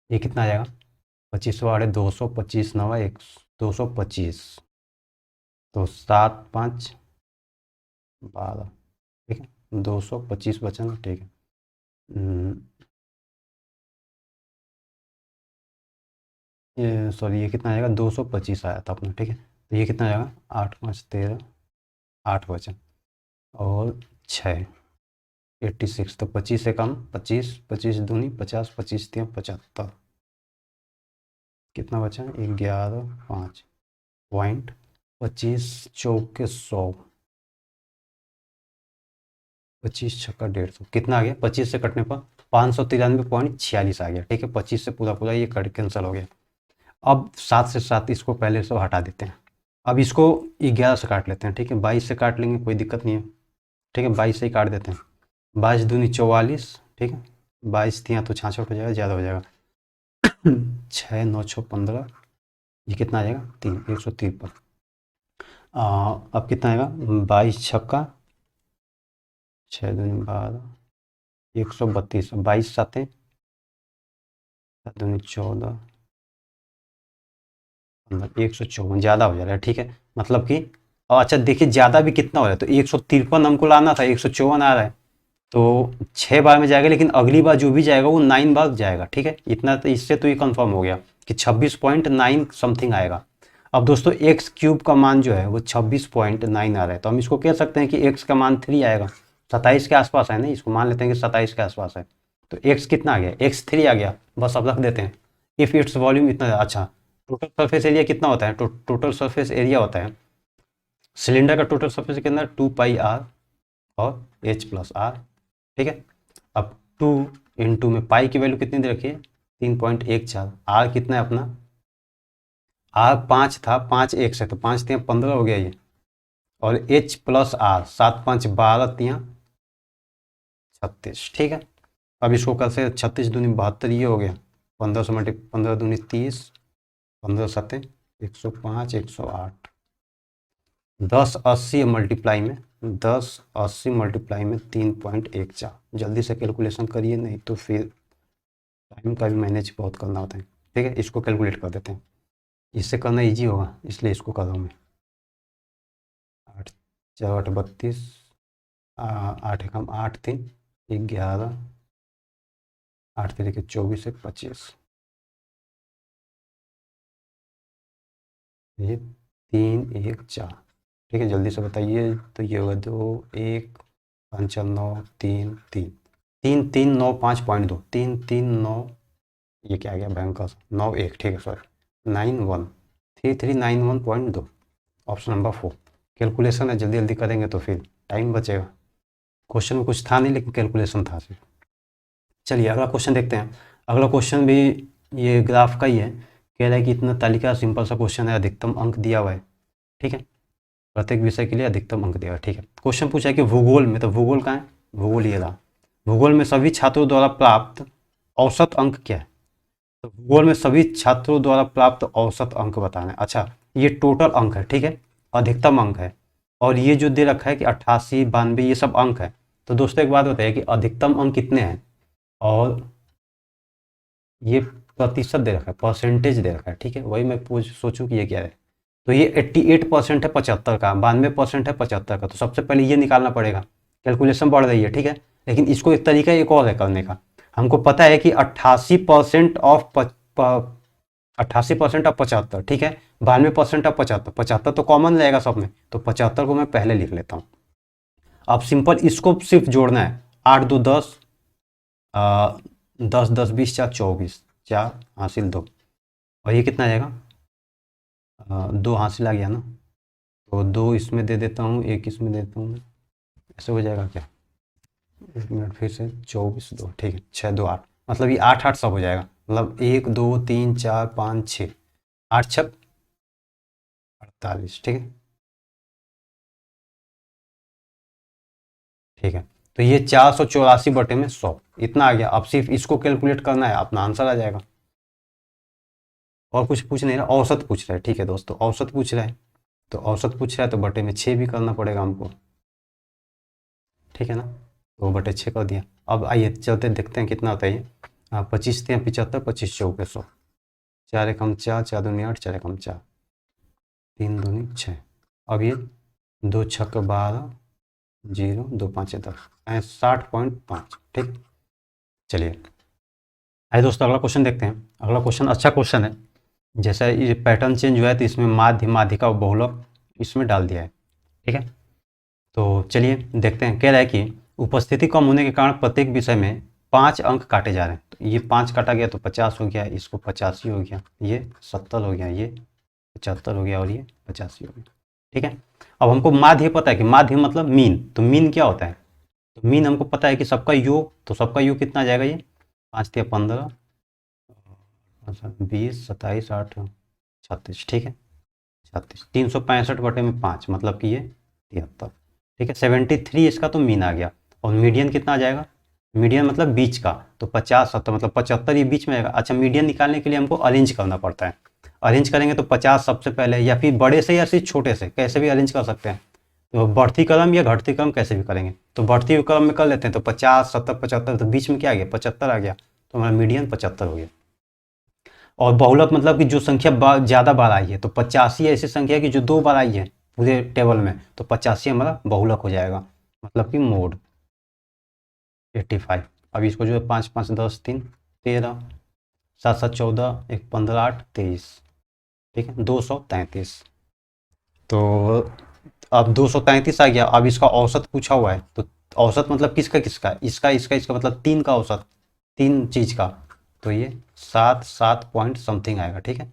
ये कितना आ जाएगा, 25 वाड़े 200, 25 नवा 1, 225, तो 7, 5, 12। ठीक है, 225 बचा ना। ठीक है, ये सॉरी, ये कितना आएगा, 225 आया था अपना। ठीक है, तो ये कितना आएगा, 8, 5, 13, 8 बचा, और 6, 86, तो 25 से कम, 25, 25 दूनी 50, 25 3 75, कितना बचा, 11, 5 पॉइंट, 25 चौके 100, 25 छक्का 150, कितना आ गया, 25 से कटने पर 593.46 आ गया। ठीक है, 25 से पूरा पूरा ये कट कैंसिल हो गया। अब 7 से 7 इसको पहले से हटा देते हैं। अब इसको 11 से काट लेते हैं। ठीक है, 22 से काट लेंगे, कोई दिक्कत नहीं है। ठीक है, 22 से ही काट देते हैं। 22 दूनी 44। ठीक है, 22 दिया तो 66 हो जाएगा, ज़्यादा हो जाएगा। 6, 9, 6, 15, ये कितना आ जाएगा, 3, 153। अब कितना आएगा, 22 छक्का 6 दूनी 12, 132, 22 7 दूनी 14, 154, ज़्यादा हो जा रहा है। ठीक है, मतलब कि, अच्छा देखिए ज़्यादा भी कितना हो रहा है, तो 153 हमको लाना था, 154 आ रहा है, तो 6 बार में जाएगा, लेकिन अगली बार जो भी जाएगा वो 9 बार जाएगा। ठीक है, इतना तो इससे तो ये कंफर्म हो गया कि 26.9 समथिंग आएगा। अब दोस्तों x³ का मान जो है वो 26.9 आ रहा है, तो हम इसको कह सकते हैं कि x का मान 3 आएगा, 27 के आसपास है ना, इसको मान लेते हैं कि 27 के आसपास है। तो x कितना आ गया, x3 आ गया, बस अब रख देते हैं। इफ़ इट्स वॉल्यूम इतना, अच्छा टोटल सरफेस एरिया कितना होता है, टोटल सरफेस एरिया होता है सिलेंडर का टोटल सरफेस के अंदर 2πr और h+r। ठीक है, अब 2 इंटू में पाई की वैल्यू कितनी दे रखी है, 3.14। आर कितना है अपना, आर 5 था, 5 1 से, तो 5 3 15 हो गया ये, और h+r 7 5 12 3 36। ठीक है, अब इसको कैसे, 36 दूनी 72, ये हो गया, 15 से मल्टी 15 दूनी 30, 15 7 105, 108, 10 80 मल्टीप्लाई में, 10 80 मल्टीप्लाई में 3.14। जल्दी से कैलकुलेशन करिए, नहीं तो फिर टाइम का भी मैनेज बहुत करना होता है। ठीक है, इसको कैलकुलेट कर देते हैं, इससे करना इजी होगा, इसलिए इसको कर रहा हूँ मैं। 8 4 8 32, 8 कम 8 3 11, 8 तरीके 24 एक 25, ये 3 1 4। ठीक है, जल्दी से बताइए। तो ये होगा 2 1 5 4 9 3 3 3 3 9 5.2 3 3 9, ये क्या आ गया भयंकर 9 1, ठीक है सॉरी 9 1 3 3 9 1.2, ऑप्शन नंबर 4। कैलकुलेशन है, जल्दी जल्दी करेंगे तो फिर टाइम बचेगा। क्वेश्चन में कुछ था नहीं लेकिन कैलकुलेशन था सिर्फ। चलिए अगला क्वेश्चन देखते हैं। अगला क्वेश्चन भी ये ग्राफ का ही है। कह रहा है कि इतना तालिका, सिंपल सा क्वेश्चन है, अधिकतम अंक दिया हुआ है। ठीक है, प्रत्येक विषय के लिए अधिकतम अंक दिया हुआ है। ठीक है, क्वेश्चन पूछा है कि भूगोल में, तो भूगोल कहाँ है, भूगोल ये रहा। भूगोल में सभी छात्रों द्वारा प्राप्त औसत अंक क्या है। तो भूगोल में सभी छात्रों द्वारा प्राप्त औसत अंक बताना है। अच्छा, ये टोटल अंक है, ठीक है, अधिकतम अंक है। और ये जो दे रखा है कि 88 92 ये सब अंक है। तो दोस्तों एक बात बताइए कि अधिकतम अंक कितने हैं, और ये प्रतिशत दे रखा है, परसेंटेज दे रखा है। ठीक है, वही मैं पूछ सोचूं कि ये क्या है। तो ये 88% है 75 का, 92% है 75 का। तो सबसे पहले ये निकालना पड़ेगा। कैलकुलेशन बढ़ रही है, ठीक है, लेकिन इसको एक तरीका एक और है करने का। हमको पता है कि 88% ऑफ 88% ऑफ 75, ठीक है, 92% ऑफ 75, 75 तो कॉमन रहेगा सब में, तो 75 को मैं पहले लिख लेता हूँ। अब सिंपल इसको सिर्फ जोड़ना है। 8 2 10, 10 10 20 4 24, 4 हासिल 2, और ये कितना आएगा, 2 हासिल आ गया ना, तो 2 इसमें दे देता हूँ, 1 इसमें देता हूँ, ऐसे हो जाएगा क्या, 1 मिनट फिर से, 24 2, ठीक है, 6 2 8, मतलब ये 8 8 सब हो जाएगा, मतलब 1 2 3 4 5 6, 8 6 48, ठीक है। ठीक है, तो ये 484/100 इतना आ गया। अब सिर्फ इसको कैलकुलेट करना है, अपना आंसर आ जाएगा। और कुछ पूछ नहीं रहा, औसत पूछ रहा है। ठीक है दोस्तों, औसत पूछ रहा है, तो औसत पूछ रहा है तो बटे में 6 भी करना पड़ेगा हमको। ठीक है ना, तो बटे 6 कर दिया। अब आइए चलते देखते हैं कितना होता है ये। 25 3 75, 25 चौके 100, 4 एकम 4, 4 दूनी 8, 4 एकम 4, 3 दूनी 6। अब ये 2 छक्के 12, 0 2 5 10, 60.5। ठीक, चलिए आइए दोस्तों अगला क्वेश्चन देखते हैं। अगला क्वेश्चन अच्छा क्वेश्चन है। जैसा ये पैटर्न चेंज हुआ है तो इसमें माध्य माध्यिका और बहुलक इसमें डाल दिया है। ठीक है, तो चलिए देखते हैं। कह रहा है कि उपस्थिति कम होने के कारण प्रत्येक विषय में 5 अंक काटे जा रहे हैं। तो ये 5 काटा गया तो 50 हो गया, इसको 85 हो गया, ये 70 हो गया, ये 75 हो गया, और ये 85 हो गया। ठीक है, अब हमको माध्य पता है कि माध्य मतलब मीन। तो मीन क्या होता है, तो मीन हमको पता है कि सबका योग, तो सबका योग कितना आ जाएगा, ये 5 3 15, 20 27 8 36, ठीक है 36, 365/5, मतलब कि ये 73। ठीक है, 73 इसका तो मीन आ गया। और मीडियन कितना आ जाएगा, मीडियन मतलब बीच का, तो 50 70 मतलब 75 ये बीच में आएगा। अच्छा, मीडियन निकालने के लिए हमको अरेंज करना पड़ता है। अरेंज करेंगे तो 50 सबसे पहले, या फिर बड़े से या फिर छोटे से, कैसे भी अरेंज कर सकते हैं। तो बढ़ती क्रम या घटती क्रम कैसे भी करेंगे, तो बढ़ती हुई क्रम में कर लेते हैं। तो 50 70 75, तो बीच में क्या आ गया 75 आ गया, तो हमारा मीडियन 75 हो गया। और बहुलक मतलब कि जो संख्या ज़्यादा बार आई है, तो 85 ऐसी संख्या है कि जो 2 बार आई है पूरे टेबल में, तो 85 हमारा बहुलक हो जाएगा, मतलब कि मोड 85। अब इसको जो है 5 5 10 3 13, 7 7 14, 1 15 8 23, ठीक है 233। तो अब 233 आ गया। अब इसका औसत पूछा हुआ है, तो औसत मतलब किसका किसका, इसका इसका इसका, मतलब 3 का औसत, 3 चीज़ का। तो ये 7 7 पॉइंट समथिंग आएगा। ठीक है,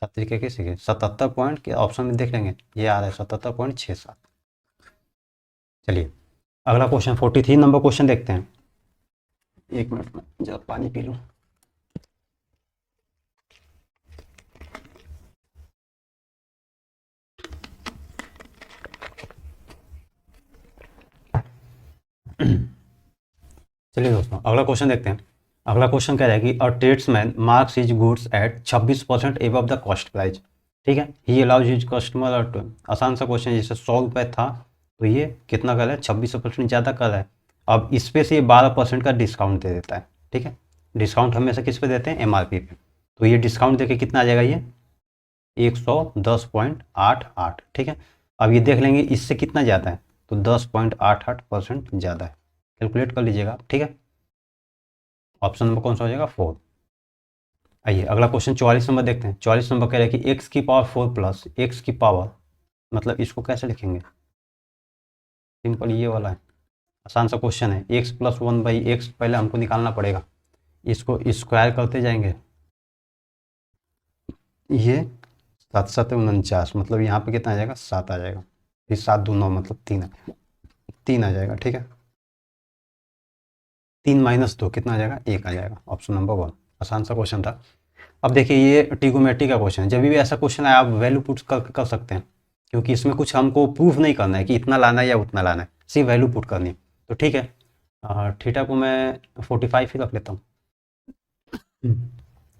7 तरीके के सीखे 77 पॉइंट के ऑप्शन में देख लेंगे, ये आ रहा है 77.67। चलिए अगला क्वेश्चन 43 नंबर क्वेश्चन देखते हैं। 1 मिनट में जरा पानी पी लूँ। चलिए दोस्तों अगला क्वेश्चन देखते हैं। अगला क्वेश्चन कह रहा है कि a tradesman marks his goods at 26% above the cost price. ठीक है, ही अलाउज हिज कस्टमर, आसान सा क्वेश्चन, जैसे 100 रुपये था तो ये कितना कर रहा है, 26% ज़्यादा कर रहा है। अब इस पे से ये 12% का डिस्काउंट दे देता है। ठीक है, डिस्काउंट हमेशा किस पे देते हैं, MRP पे। तो ये डिस्काउंट देके कितना आ जाएगा, ये 110.88। ठीक है, अब ये देख लेंगे इससे कितना ज़्यादा है, तो 10.88% ज़्यादा है। कैलकुलेट कर लीजिएगा। ठीक है, ऑप्शन नंबर कौन सा हो जाएगा 4। आइए अगला क्वेश्चन 44 नंबर देखते हैं। 44 नंबर कह रहा है कि x की पावर 4 प्लस x की पावर, मतलब इसको कैसे लिखेंगे? सिंपल ये वाला है, आसान सा क्वेश्चन है। x प्लस 1/x पहले हमको निकालना पड़ेगा, इसको स्क्वायर करते जाएंगे। ये 7 7 49, मतलब यहाँ पे कितना आ जाएगा 7 आ जाएगा, फिर 7 2 9 मतलब 3 आ जाएगा। ठीक है, 3 माइनस 2 कितना आ जाएगा 1 आ जाएगा। ऑप्शन नंबर 1, आसान सा क्वेश्चन था। अब देखिए ये ट्रिगोमेट्री का क्वेश्चन है, जब भी ऐसा क्वेश्चन है आप वैल्यू पुट कर सकते हैं, क्योंकि इसमें कुछ हमको प्रूफ नहीं करना है कि इतना लाना है या उतना लाना है, सिर्फ वैल्यू पुट करनी है। तो ठीक है, थीटा को मैं 45 ही रख लेता हूँ।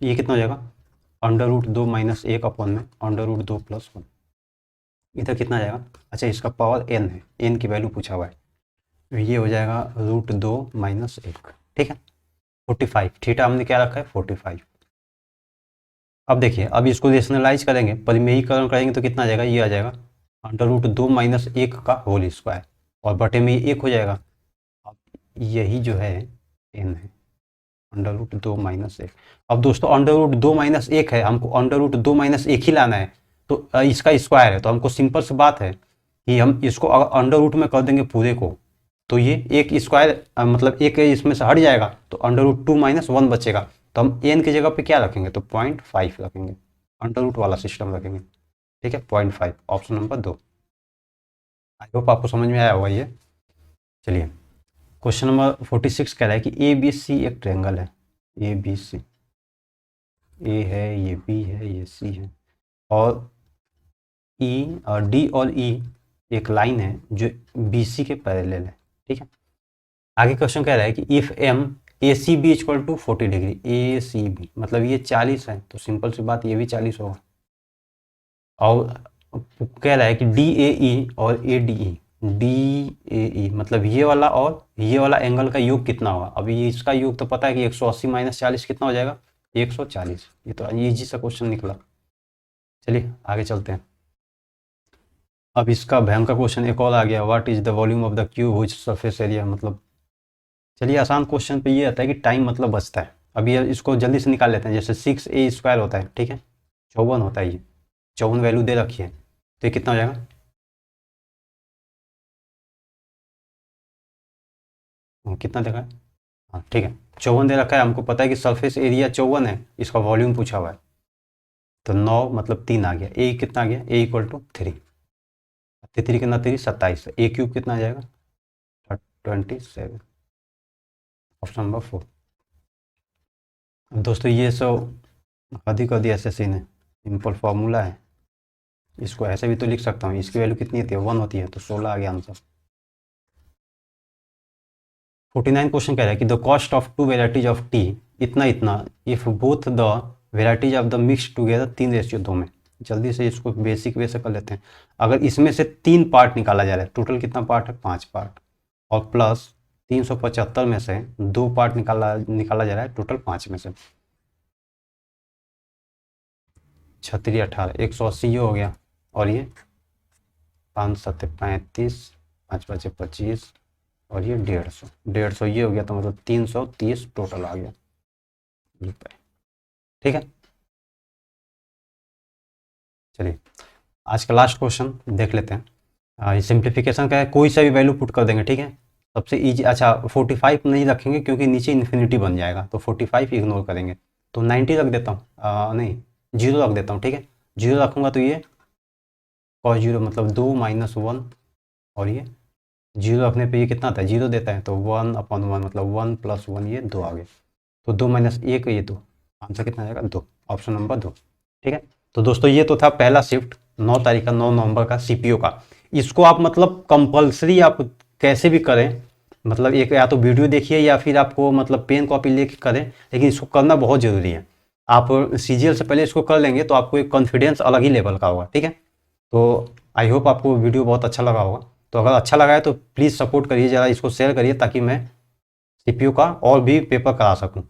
ये कितना हो जाएगा √2 माइनस 1 अपॉन में √2 प्लस 1, इधर कितना आ जाएगा? अच्छा इसका पावर n है, n की वैल्यू पूछा हुआ है, ये हो जाएगा √2 माइनस 1। ठीक है, 45, थीटा हमने क्या रखा है 45। अब देखिए अब इसको रेशनलाइज करेंगे, परिमेयीकरण करेंगे तो कितना आ जाएगा? ये आ जाएगा √2 माइनस 1 का होल स्क्वायर, और बटे में ये 1 हो जाएगा। अब यही जो है n है, √2 माइनस 1। अब दोस्तों √2 माइनस 1 है, हमको √2 माइनस 1 ही लाना है, तो इसका स्क्वायर है, तो हमको सिंपल सी बात है कि हम इसको अगर अंडर रूट में कर देंगे पूरे को, तो ये एक स्क्वायर मतलब एक इसमें से हट जाएगा, तो √2 माइनस 1 बचेगा, तो हम n की जगह पे क्या रखेंगे? तो 0.5 रखेंगे, अंडर रूट वाला सिस्टम रखेंगे। ठीक है, 0.5, ऑप्शन नंबर 2। आई होप आपको समझ में आया होगा ये। चलिए क्वेश्चन नंबर 46 कह रहा है कि ए बी सी एक ट्रायंगल है, ए बी सी, ए है, ये बी है, ये सी है, और ई और डी और ई एक लाइन है जो बी सी के पैरेलल है। ठीक है, आगे क्वेश्चन कह रहा है कि if M A C B equal to 40 degree, A C B मतलब ये 40 है, तो सिंपल सी बात ये भी 40 होगा। और कह रहा है कि डी ए ई और A D E, D A ई मतलब ये वाला और ये वाला एंगल का योग कितना होगा? अभी इसका योग तो पता है कि 180 माइनस 40 कितना हो जाएगा? 140। ये तो ईजी सा क्वेश्चन निकला। चलिए आगे चलते हैं। अब इसका भयंकर क्वेश्चन एक और आ गया, what is the volume of the cube which surface area, मतलब चलिए आसान क्वेश्चन पे ये आता है कि टाइम मतलब बचता है। अभी इसको जल्दी से निकाल लेते हैं। जैसे 6a² होता है, ठीक है, 54 होता है, ये 54 वैल्यू दे रखी है, तो ये कितना हो जाएगा? कितना देखा है? हाँ ठीक है, 54 दे रखा है, हमको पता है कि सरफेस एरिया 54 है, इसका वॉल्यूम पूछा हुआ है, तो 9 मतलब 3 आ गया। ए कितना आ गया? ए इक्वल टू 3, 3 कितना 3 27, ए क्यूब कितना आ जाएगा? 27, ऑप्शन नंबर 4। अब दोस्तों ये सब अधिक अधिक ऐसे सीन है, सिंपल फार्मूला है, इसको ऐसे भी तो लिख सकता हूँ। इसकी वैल्यू कितनी होती है? 1 होती है, तो 16 आ गया आंसर। 49 क्वेश्चन कह रहा है कि the cost of 2 varieties of T इतना इतना if both the varieties of the mix together 3:2 में। जल्दी से इसको बेसिक वे से कर लेते हैं। अगर इसमें से 3 पार्ट निकाला जा रहा है, टोटल कितना पार्ट है? 5 पार्ट, और प्लस 375 में से 2 पार्ट निकाला जा रहा है, टोटल 5 में से 36 18 180 ये हो गया, और ये 5 7 35 5 5 25 और ये 150 ये हो गया, तो मतलब 330 टोटल आ गया रुपये। ठीक है, चलिए आज का लास्ट क्वेश्चन देख लेते हैं। ये सिंप्लीफिकेशन का है, कोई सा भी वैल्यू पुट कर देंगे। ठीक है, सबसे इजी, अच्छा 45 नहीं रखेंगे क्योंकि नीचे इन्फिनिटी बन जाएगा, तो 45 इग्नोर करेंगे, तो 90 रख देता हूँ, नहीं 0 रख देता हूँ। ठीक है, 0 रखूँगा तो ये cos 0 मतलब 2 माइनस 1, और ये 0 रखने पे ये कितना आता है? 0 देता है, तो 1/1 मतलब 1 + 1 ये 2 आ गए, तो 2 माइनस 1 ये 2, आंसर कितना आ जाएगा? 2, ऑप्शन नंबर 2। ठीक है, तो दोस्तों ये तो था पहला शिफ्ट 9 तारीख का, 9 नवंबर का सीपीओ का। इसको आप मतलब कंपलसरी आप कैसे भी करें, मतलब एक या तो वीडियो देखिए या फिर आपको मतलब पेन कॉपी लेके करें, लेकिन इसको करना बहुत ज़रूरी है। आप सीजीएल से पहले इसको कर लेंगे तो आपको एक कॉन्फिडेंस अलग ही लेवल का होगा। ठीक है, तो आई होप आपको वीडियो बहुत अच्छा लगा होगा। तो अगर अच्छा लगा है तो प्लीज़ सपोर्ट करिए, ज़रा इसको शेयर करिए, ताकि मैं सीपीयू का और भी पेपर करा सकूँ।